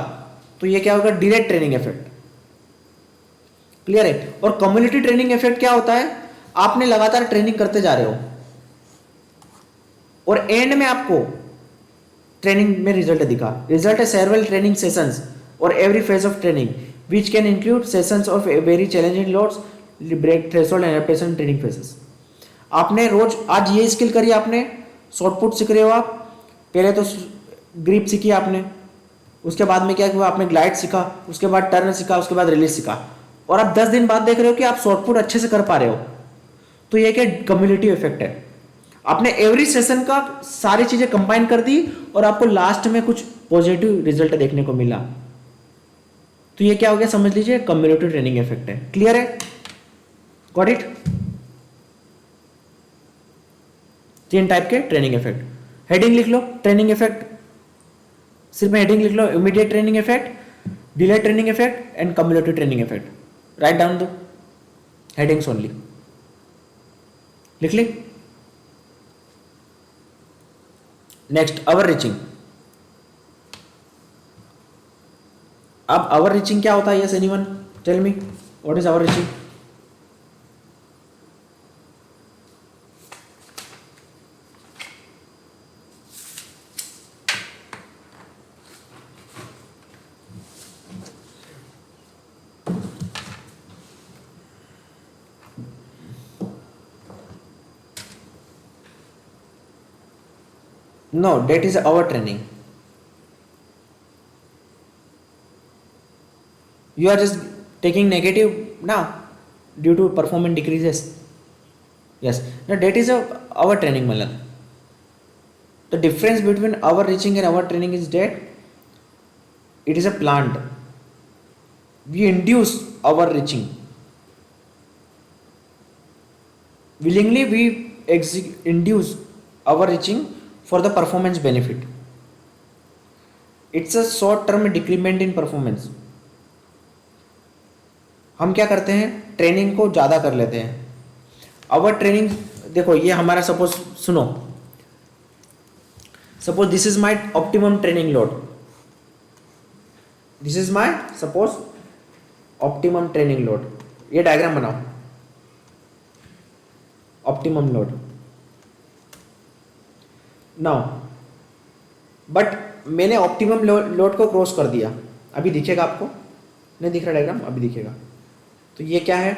तो ये क्या होगा, डिलेड ट्रेनिंग इफेक्ट। क्लियर है। और कम्युनिटी ट्रेनिंग इफेक्ट क्या होता है, आपने लगातार ट्रेनिंग करते जा रहे हो और एंड में आपको ट्रेनिंग में रिजल्ट दिखा। रिजल्ट है सेवरल ट्रेनिंग सेशंस और every phase of training which can include sessions of very challenging loads, break threshold and adaptation training phases. आपने रोज आज ये स्किल करी, आपने शॉर्ट पुट सीख रहे हो आप, पहले तो ग्रिप सीखी आपने, उसके बाद में क्या हुआ, आपने ग्लाइड सीखा, उसके बाद टर्न सीखा, उसके बाद रिलीज सीखा, और आप 10 दिन बाद देख रहे हो कि आप शॉर्ट पुट अच्छे से कर पा रहे हो। तो ये क्या कम्युलेटिव इफेक्ट है, आपने एवरी सेशन का सारी चीजें कंबाइन कर दी और आपको लास्ट में कुछ पॉजिटिव रिजल्ट देखने को मिला। तो ये क्या हो गया, समझ लीजिए कम्युलेटिव ट्रेनिंग इफेक्ट है। क्लियर है, गॉट इट। 3 टाइप के ट्रेनिंग इफेक्ट, हेडिंग लिख लो, ट्रेनिंग इफेक्ट सिर्फ हेडिंग लिख लो, immediate training effect, delayed training effect and cumulative training effect. Write down दो हेडिंग्स ओनली, लिख ली। नेक्स्ट अवर रीचिंग। अब अवर रीचिंग क्या होता है, yes anyone tell me what is over reaching. No, that is our training. You are just taking negative now due to performance decreases. Yes, now that is our training, Malan. The difference between our reaching and our training is that it is a planned. We induce our reaching. Willingly we induce our reaching for the performance benefit. It's a short term decrement in performance. हम क्या करते हैं, ट्रेनिंग को ज़्यादा कर लेते हैं। अवर ट्रेनिंग देखो, ये हमारा सपोज सुनो, suppose this is my optimum training load, this is my suppose optimum training load. ये डायग्राम बनाओ, ऑप्टिमम लोड नाउ, बट मैंने ऑप्टिमम लोड को क्रॉस कर दिया। अभी दिखेगा आपको, नहीं दिख रहा डायग्राम, अभी दिखेगा। तो ये क्या है,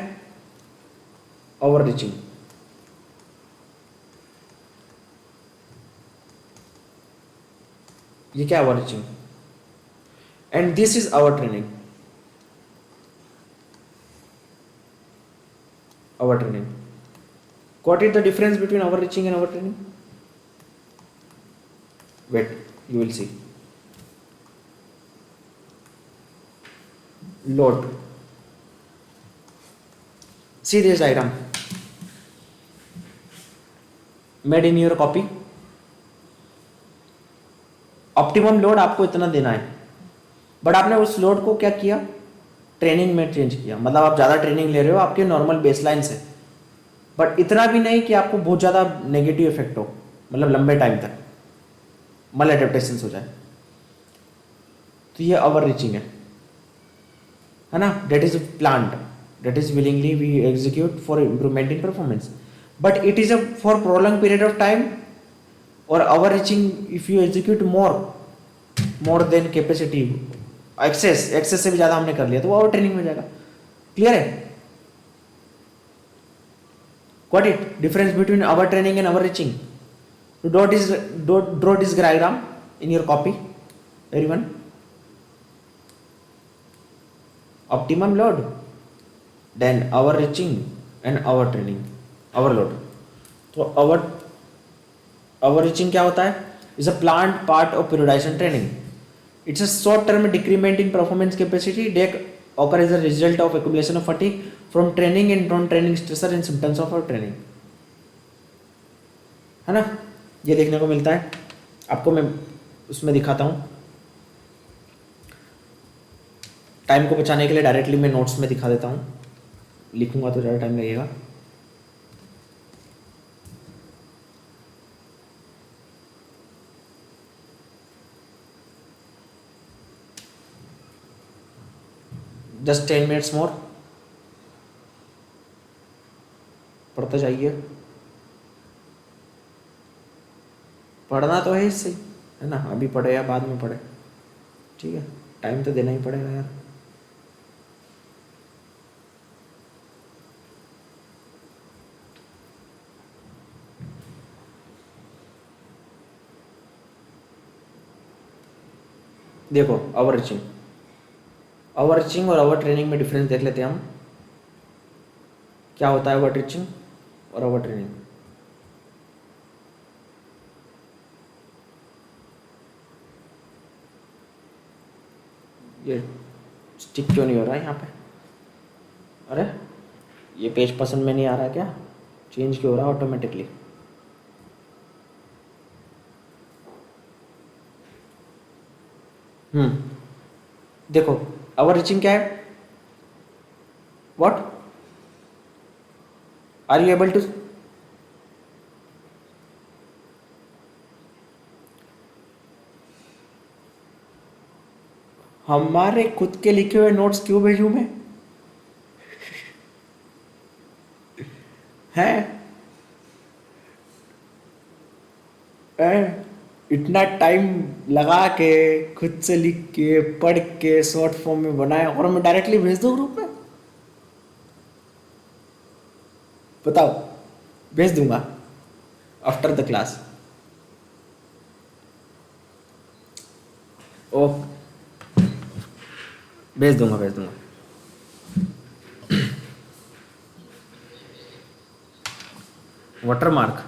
ओवर रीचिंग। ये क्या है, over reaching, and this is over training. Over training, what is the difference between over reaching and over training? Wait, you will see. Load. See this diagram made in your copy. Optimum load आपको इतना देना है, बट आपने उस लोड को क्या किया, ट्रेनिंग में चेंज किया। मतलब आप ज़्यादा ट्रेनिंग ले रहे हो आपके नॉर्मल बेसलाइन से, बट इतना भी नहीं कि आपको बहुत ज़्यादा नेगेटिव इफेक्ट हो, मतलब लंबे टाइम तक मल एडेप्टेशन हो जाए। तो ये ओवर रीचिंग है ना, that is planned, that is willingly we execute for improvement in performance, but it is a for prolong period of time. और overreaching if you execute more than capacity, excess से भी ज़्यादा हमने कर लिया तो वो ओवर ट्रेनिंग में जाएगा। क्लियर है, what it difference between over training and over reaching? Draw this diagram in your copy, everyone? Optimum load, then hour reaching and hour training, hour load. तो hour reaching क्या होता है? Is a planned part of periodization training. It's a short term decrement in performance capacity that occur as a result of accumulation of fatigue from training and non-training stressor and symptoms of our training. है ना, ये देखने को मिलता है आपको। मैं उसमें दिखाता हूँ, टाइम को बचाने के लिए डायरेक्टली मैं नोट्स में दिखा देता हूँ, लिखूंगा तो ज़्यादा टाइम लगेगा। जस्ट 10 मिनट्स मोर, पढ़ते जाइए। पढ़ना तो है इससे, है ना, अभी पढ़े या बाद में पढ़े, ठीक है, टाइम तो देना ही पड़ेगा यार। देखो ओवर रीचिंग और ओवर ट्रेनिंग में डिफरेंस देख लेते हैं हम, क्या होता है ओवर रीचिंग और ओवर ट्रेनिंग। ये स्टिक क्यों नहीं हो रहा है यहाँ पे? अरे ये पेज पसंद में नहीं आ रहा क्या? चेंज क्यों हो रहा है ऑटोमेटिकली? देखो ओवर रीचिंग क्या है? What are you able to? हमारे खुद के लिखे हुए नोट्स क्यों भेजूं मैं? है इतना टाइम लगा के खुद से लिख के पढ़ के शॉर्ट फॉर्म में बनाया और मैं डायरेक्टली भेज दूं ग्रुप में? बताओ, भेज दूंगा आफ्टर द क्लास। ओ भेज दूंगा वाटर मार्क।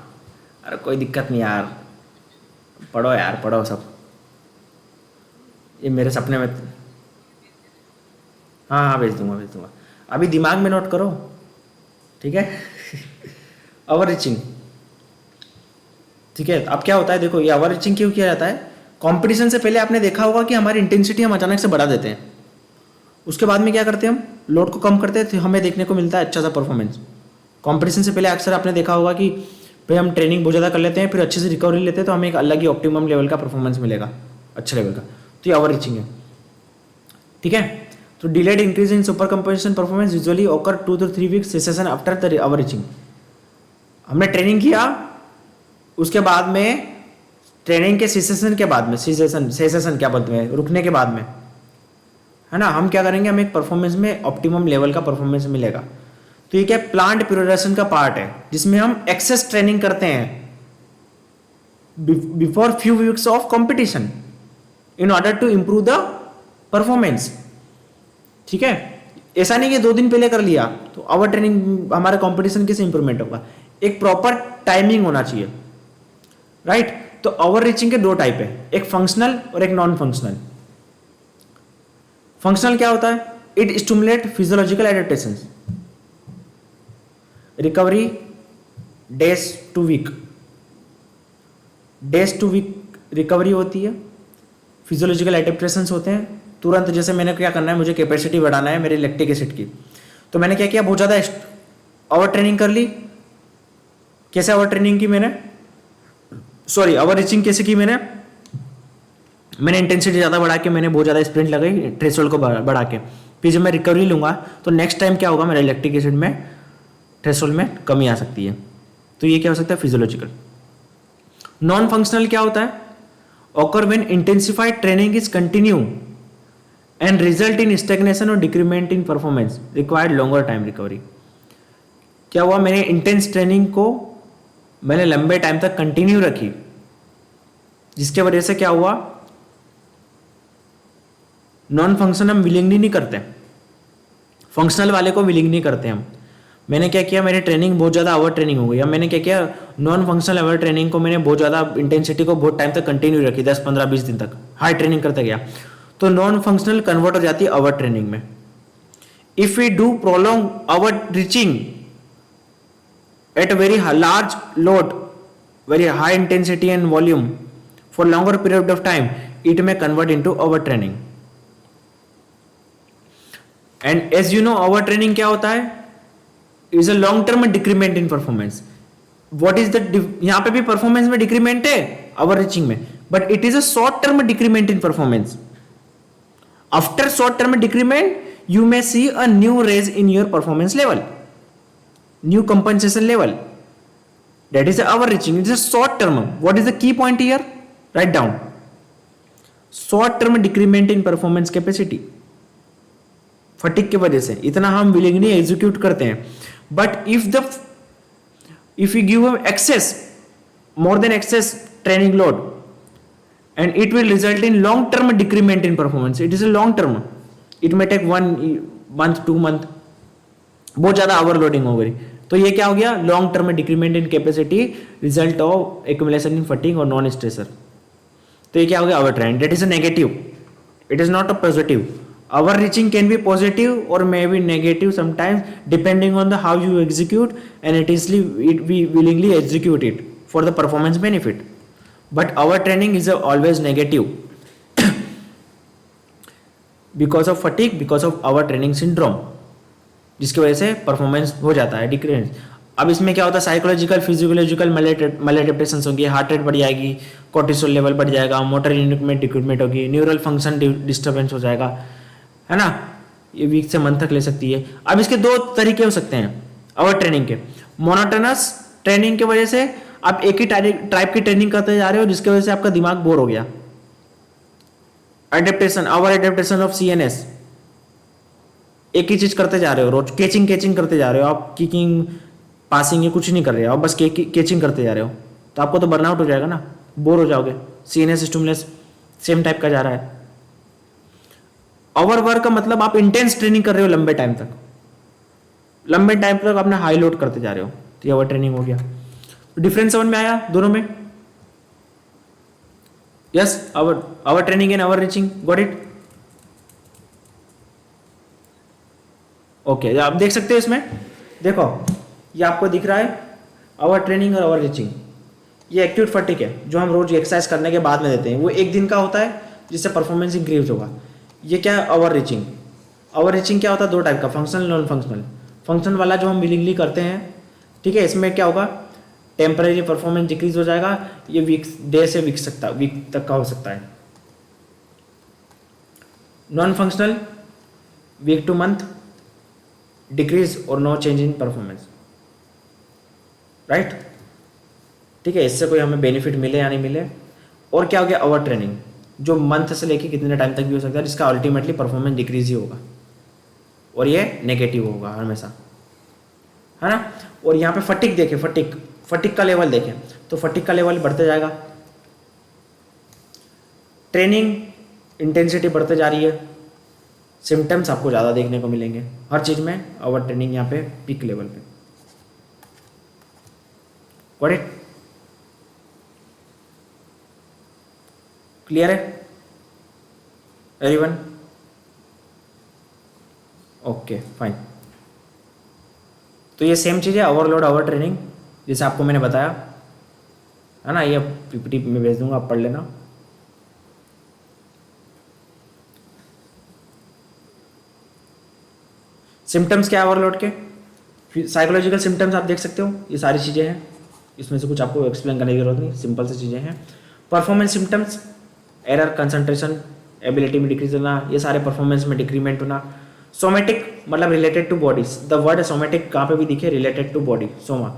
अरे कोई दिक्कत नहीं यार, पढ़ो यार, पढ़ो सब। ये मेरे सपने में, हाँ भेज दूंगा। अभी दिमाग में नोट करो, ठीक है। ओवर रीचिंग, ठीक है। अब क्या होता है, देखो ये ओवर रीचिंग क्यों किया जाता है? कंपटीशन से पहले आपने देखा होगा कि हमारी इंटेंसिटी हम अचानक से बढ़ा देते हैं, उसके बाद में क्या करते हैं, हम लोड को कम करते हैं, तो हमें देखने को मिलता है अच्छा सा परफॉर्मेंस। कंपटीशन से पहले अक्सर आपने देखा होगा कि भाई हम ट्रेनिंग बहुत ज़्यादा कर लेते हैं, फिर अच्छे से रिकवरी लेते हैं, तो हमें एक अलग ही ऑप्टिमम लेवल का परफॉर्मेंस मिलेगा, अच्छे लेवल का। तो ये ओवर रीचिंग है, ठीक है। तो delayed increase in super composition performance usually ओकर 2 to 3 weeks session after the over reaching. हमने ट्रेनिंग किया, उसके बाद में ट्रेनिंग के सेशन के बाद में, सेशन क्या बोलते हैं, रुकने के बाद में, है ना, हम क्या करेंगे, हमें एक परफॉर्मेंस में ऑप्टिमम लेवल का परफॉर्मेंस मिलेगा। तो ये क्या प्लांट पीरियडाइजेशन का पार्ट है, जिसमें हम एक्सेस ट्रेनिंग करते हैं before few weeks of competition in order to improve the performance, ठीक है। ऐसा नहीं कि 2 दिन पहले कर लिया तो ओवर ट्रेनिंग हमारा कंपटीशन कैसे इंप्रूवमेंट होगा? एक प्रॉपर टाइमिंग होना चाहिए, राइट। तो ओवर रीचिंग के 2 टाइप है, एक फंक्शनल और एक नॉन फंक्शनल। फंक्शनल क्या होता है? It stimulate physiological adaptation, recovery days to week recovery होती है, फिजियोलॉजिकल एडेप्टेशंस होते हैं तुरंत। जैसे मैंने क्या करना है, मुझे कैपेसिटी बढ़ाना है मेरे लैक्टिक एसिड की, तो मैंने क्या किया, बहुत ज़्यादा ओवर ट्रेनिंग कर ली। कैसे ओवर ट्रेनिंग की मैंने, सॉरी ओवर रीचिंग कैसे की मैंने इंटेंसिटी ज़्यादा बढ़ा के मैंने बहुत ज़्यादा स्प्रिंट लगाई थ्रेशोल्ड को बढ़ा के, फिर जब मैं रिकवरी लूँगा तो नेक्स्ट टाइम क्या होगा, मेरे लैक्टिक एसिड में थ्रेशोल्ड में कमी आ सकती है। तो ये क्या हो सकता है, फिजियोलॉजिकल। नॉन फंक्शनल क्या होता है? Occur when intensified training is continue and result in stagnation और decrement in performance required longer time recovery. क्या हुआ, मैंने इंटेंस ट्रेनिंग को मैंने लंबे टाइम तक कंटिन्यू रखी, जिसके वजह से क्या हुआ, नॉन फंक्शनल हम विलिंगली नहीं करते, फंक्शनल वाले को विलिंग नहीं करते हम। मैंने क्या किया, मेरी ट्रेनिंग बहुत ज़्यादा ओवर ट्रेनिंग हो गई। अब मैंने क्या किया, नॉन फंक्शनल ओवर ट्रेनिंग को मैंने बहुत ज़्यादा इंटेंसिटी को बहुत टाइम तक कंटिन्यू रखी, 10 15 20 दिन तक हाई ट्रेनिंग करते गया, तो नॉन फंक्शनल कन्वर्ट हो जाती है ओवर ट्रेनिंग में। If we do prolong over reaching at very large load, very high intensity and volume for longer period of time, it may convert into overtraining. And as you know, overtraining क्या होता है, is a long term decrement in performance. What is the यहाँ पे भी performance में decrement है overreaching में, but it is a short term decrement in performance. After short term decrement, you may see a new raise in your performance level, new compensation level. That is the overreaching. It is a short term. What is the key point here? Write down. Short term decrement in performance capacity. फटिक की वजह से इतना हम विलिंगली एग्जीक्यूट करते हैं, but if you give excess, more than excess training load, and it will result in long term decrement in performance. It is a long term, it may take 1 month 2 month, बहुत ज्यादा ओवरलोडिंग हो गई, तो ये क्या हो गया, long term decrement in capacity, result of accumulation in fatigue और नॉन स्ट्रेसर. तो ये क्या हो गया, over trend. That is a negative, it is not a positive. Over reaching can be positive और may be negative sometimes, depending on the how you execute and it we willingly execute it for the performance benefit. But over training is always negative because of fatigue, because of over training syndrome, जिसकी वजह से परफॉर्मेंस हो जाता है डिक्रीज. अब इसमें क्या होता है, साइकोलॉजिकल फिजियोलॉजिकल मैलएडेप्टेशन होगी, हार्ट रेट बढ़ जाएगी, कोर्टिसोल लेवल बढ़ जाएगा, मोटर यूनिट में डिक्रीमेंट होगी, न्यूरल फंक्शन डिस्टर्बेंस हो जाएगा, है ना. ये वीक से मंथ तक ले सकती है. अब इसके 2 तरीके हो सकते हैं ओवर ट्रेनिंग के. मोनोटोनस ट्रेनिंग की वजह से आप एक ही टाइप की ट्रेनिंग करते जा रहे हो, जिसकी वजह से आपका दिमाग बोर हो गया. Adaptation, over adaptation of CNS, एक ही चीज करते जा रहे हो रोज, केचिंग करते जा रहे हो आप, किकिंग पासिंग ये कुछ नहीं कर रहे हो आप, बस केचिंग करते जा रहे हो, तो आपको तो बर्नआउट हो जाएगा ना, बोर हो जाओगे. CNS स्टिमुलस सेम टाइप का जा रहा है. ओवर वर्क का मतलब आप इंटेंस ट्रेनिंग कर रहे हो लंबे टाइम तक आपने हाई लोड करते जा रहे हो, तो ये ओवर ट्रेनिंग हो गया. डिफरेंस समझ में आया दोनों में? Yes, over training and over reaching, got it? Okay, आप देख सकते हो इसमें, देखो ये आपको दिख रहा है ओवर ट्रेनिंग और ओवर रीचिंग. ये एक्यूट फटीग है जो हम रोज एक्सरसाइज करने के बाद में देते हैं, वो एक दिन का होता है जिससे परफॉर्मेंस इंक्रीज होगा. ये क्या है, ओवर रीचिंग. ओवर रीचिंग क्या होता है, 2 टाइप का, फंक्शनल नॉन फंक्शनल. फंक्शनल वाला जो हम विलिंगली करते हैं, ठीक है, इसमें क्या होगा, टेम्परेरी परफॉर्मेंस डिक्रीज हो जाएगा, ये डे से वीक तक का हो सकता है. Non functional week to month decrease और no change in performance, right. ठीक है, इससे कोई हमें बेनिफिट मिले या नहीं मिले. और क्या हो गया, ओवर ट्रेनिंग, जो मंथ से लेके कितने टाइम तक भी हो सकता है, जिसका अल्टीमेटली परफॉर्मेंस डिक्रीज ही होगा और ये नेगेटिव होगा हमेशा, है ना. और यहाँ पे फटीग देखें, फटीग का लेवल देखें, तो फटीग का लेवल बढ़ते जाएगा, ट्रेनिंग इंटेंसिटी बढ़ते जा रही है, सिम्टम्स आपको ज़्यादा देखने को मिलेंगे हर चीज़ में. ओवर ट्रेनिंग यहाँ पे पीक लेवल पे, गॉट इट? क्लियर है एवरीवन? Okay fine. तो ये सेम चीज़ है, ओवरलोड ओवर ट्रेनिंग, जैसे आपको मैंने बताया, है ना. ये PPT में भेज दूंगा, आप पढ़ लेना. सिम्टम्स क्या है ओवरलोड के, साइकोलॉजिकल सिम्टम्स आप देख सकते हो, ये सारी चीज़ें हैं, इसमें से कुछ आपको एक्सप्लेन करने की जरूरत नहीं, सिंपल सी चीज़ें हैं. Performance symptoms, error, concentration, ability में डिक्रीज होना, ये सारे परफॉर्मेंस में डिक्रीमेंट होना. सोमेटिक मतलब related two bodies, the word somatic कहाँ पे भी दिखे, रिलेटेड टू बॉडी, सोमा.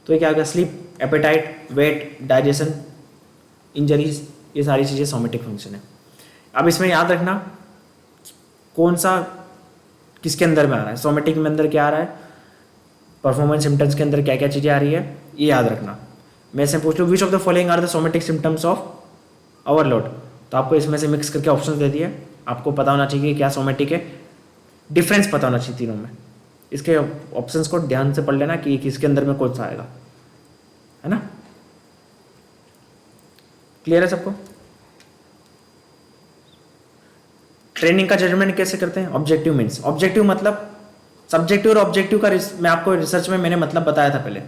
तो ये क्या हो गया, sleep, appetite, weight, digestion, injuries, ये सारी चीज़ें सोमेटिक फंक्शन है. अब इसमें याद रखना कौन सा किसके अंदर में आ रहा है, सोमेटिक में अंदर क्या आ रहा है, परफॉर्मेंस सिम्टम्स के अंदर क्या क्या चीज़ें आ रही है, ये याद रखना. मैं से पूछ लूँ which of the following are the somatic symptoms of overload, तो आपको इसमें से मिक्स करके ऑप्शन दे दिए, आपको पता होना चाहिए कि क्या सोमेटिक है, डिफरेंस पता होना चाहिए तीनों में। इसके ऑप्शंस को ध्यान से पढ़ लेना कि किसके अंदर में कौन सा आएगा, है ना। क्लियर है सबको। ट्रेनिंग का जजमेंट कैसे करते हैं? ऑब्जेक्टिव मीन्स, ऑब्जेक्टिव मतलब सब्जेक्टिव और ऑब्जेक्टिव का मैं आपको रिसर्च में मैंने मतलब बताया था पहले।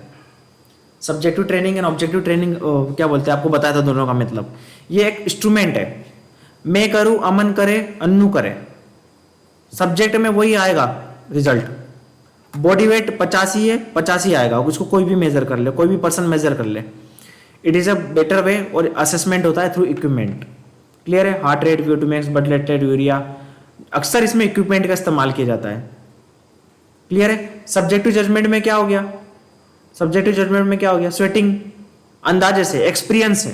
Subjective training and objective training क्या बोलते हैं आपको बताया था दोनों का मतलब। ये एक इंस्ट्रूमेंट है, मैं करूं अमन करे अन्नू करे, सब्जेक्ट में वही आएगा रिजल्ट। बॉडी वेट 85 है, 85 आएगा, उसको कोई भी मेजर कर ले, कोई भी पर्सन मेजर कर ले। It is a better way, और असेसमेंट होता है थ्रू इक्विपमेंट। क्लियर है। Heart rate, VO2 blood lactate, urea, अक्सर इसमें इक्विपमेंट का इस्तेमाल किया जाता है। क्लियर है। सब्जेक्टिव जजमेंट में क्या हो गया? सब्जेक्टिव जजमेंट में क्या हो गया? स्वेटिंग, अंदाजे से, एक्सपीरियंस है,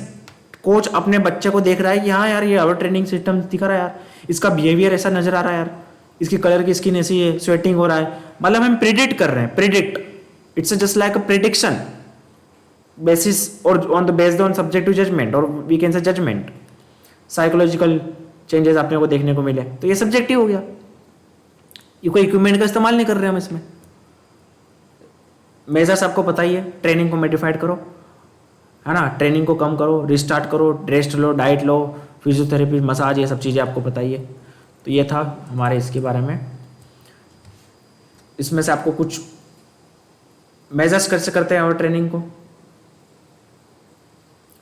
कोच अपने बच्चे को देख रहा है कि हाँ यार ये आवर ट्रेनिंग सिस्टम दिखा रहा है यार, इसका बिहेवियर ऐसा नजर आ रहा है यार, इसकी कलर की स्किन ऐसी है, स्वेटिंग हो रहा है, मतलब हम प्रिडिक्ट कर रहे हैं। Predict, it's just like a prediction basis और on the based on subjective judgment, और we can say judgment. Psychological changes अपने को देखने को मिले, तो ये सब्जेक्टिव हो गया। ये कोई इक्विपमेंट का इस्तेमाल नहीं कर रहे हम इसमें। मेजर्स आपको पता ही है, ट्रेनिंग को मॉडिफाइड करो, है ना, ट्रेनिंग को कम करो, रिस्टार्ट करो, रेस्ट लो, डाइट लो, फिजियोथेरेपी, मसाज, ये सब चीज़ें आपको पता ही है। तो ये था हमारे इसके बारे में। इसमें से आपको कुछ मेजर्स कैसे करते हैं और ट्रेनिंग को,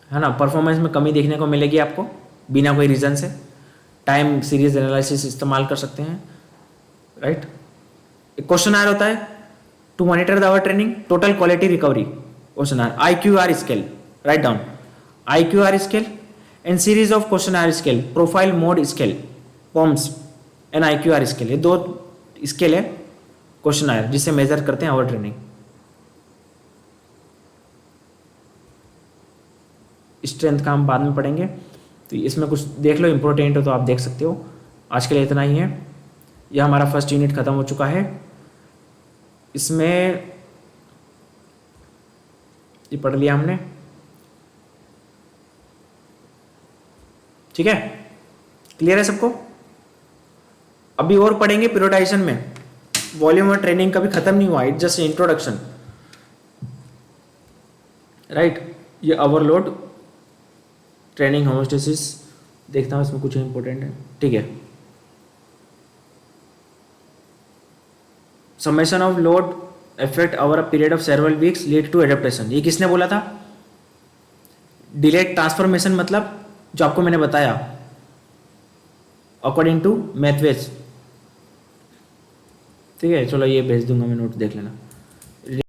है ना, परफॉर्मेंस में कमी देखने को मिलेगी आपको बिना कोई रीज़न से। टाइम सीरीज एनालिसिस इस्तेमाल कर सकते हैं, राइट। एक क्वेश्चन आयर होता है to monitor the our training, total quality recovery questionnaire, IQR scale, right down, IQR scale and series of questionnaire scale, profile mode scale, POMS and IQR scale, ये 2 स्केल है क्वेश्चन आयर जिससे मेजर करते हैं आवर ट्रेनिंग। स्ट्रेंथ का हम बाद में पढ़ेंगे, तो इसमें कुछ देख लो, इंपॉर्टेंट हो तो आप देख सकते हो। आज के लिए इतना ही है। यह हमारा फर्स्ट यूनिट खत्म हो चुका है। इसमें ये पढ़ लिया हमने, ठीक है, क्लियर है सबको। अभी और पढ़ेंगे पीरियडाइजेशन में, वॉल्यूम और ट्रेनिंग कभी खत्म नहीं हुआ, इट जस्ट इंट्रोडक्शन, राइट। ये ओवरलोड, ट्रेनिंग, होमोस्टेसिस, देखता हूँ इसमें कुछ इंपॉर्टेंट है, ठीक है। Summation of load effect over a period of several weeks lead to adaptation, ये किसने बोला था? डिलेड ट्रांसफॉर्मेशन, मतलब जो आपको मैंने बताया अकॉर्डिंग टू मैथवेज, ठीक है। चलो ये भेज दूंगा मैं, नोट देख लेना।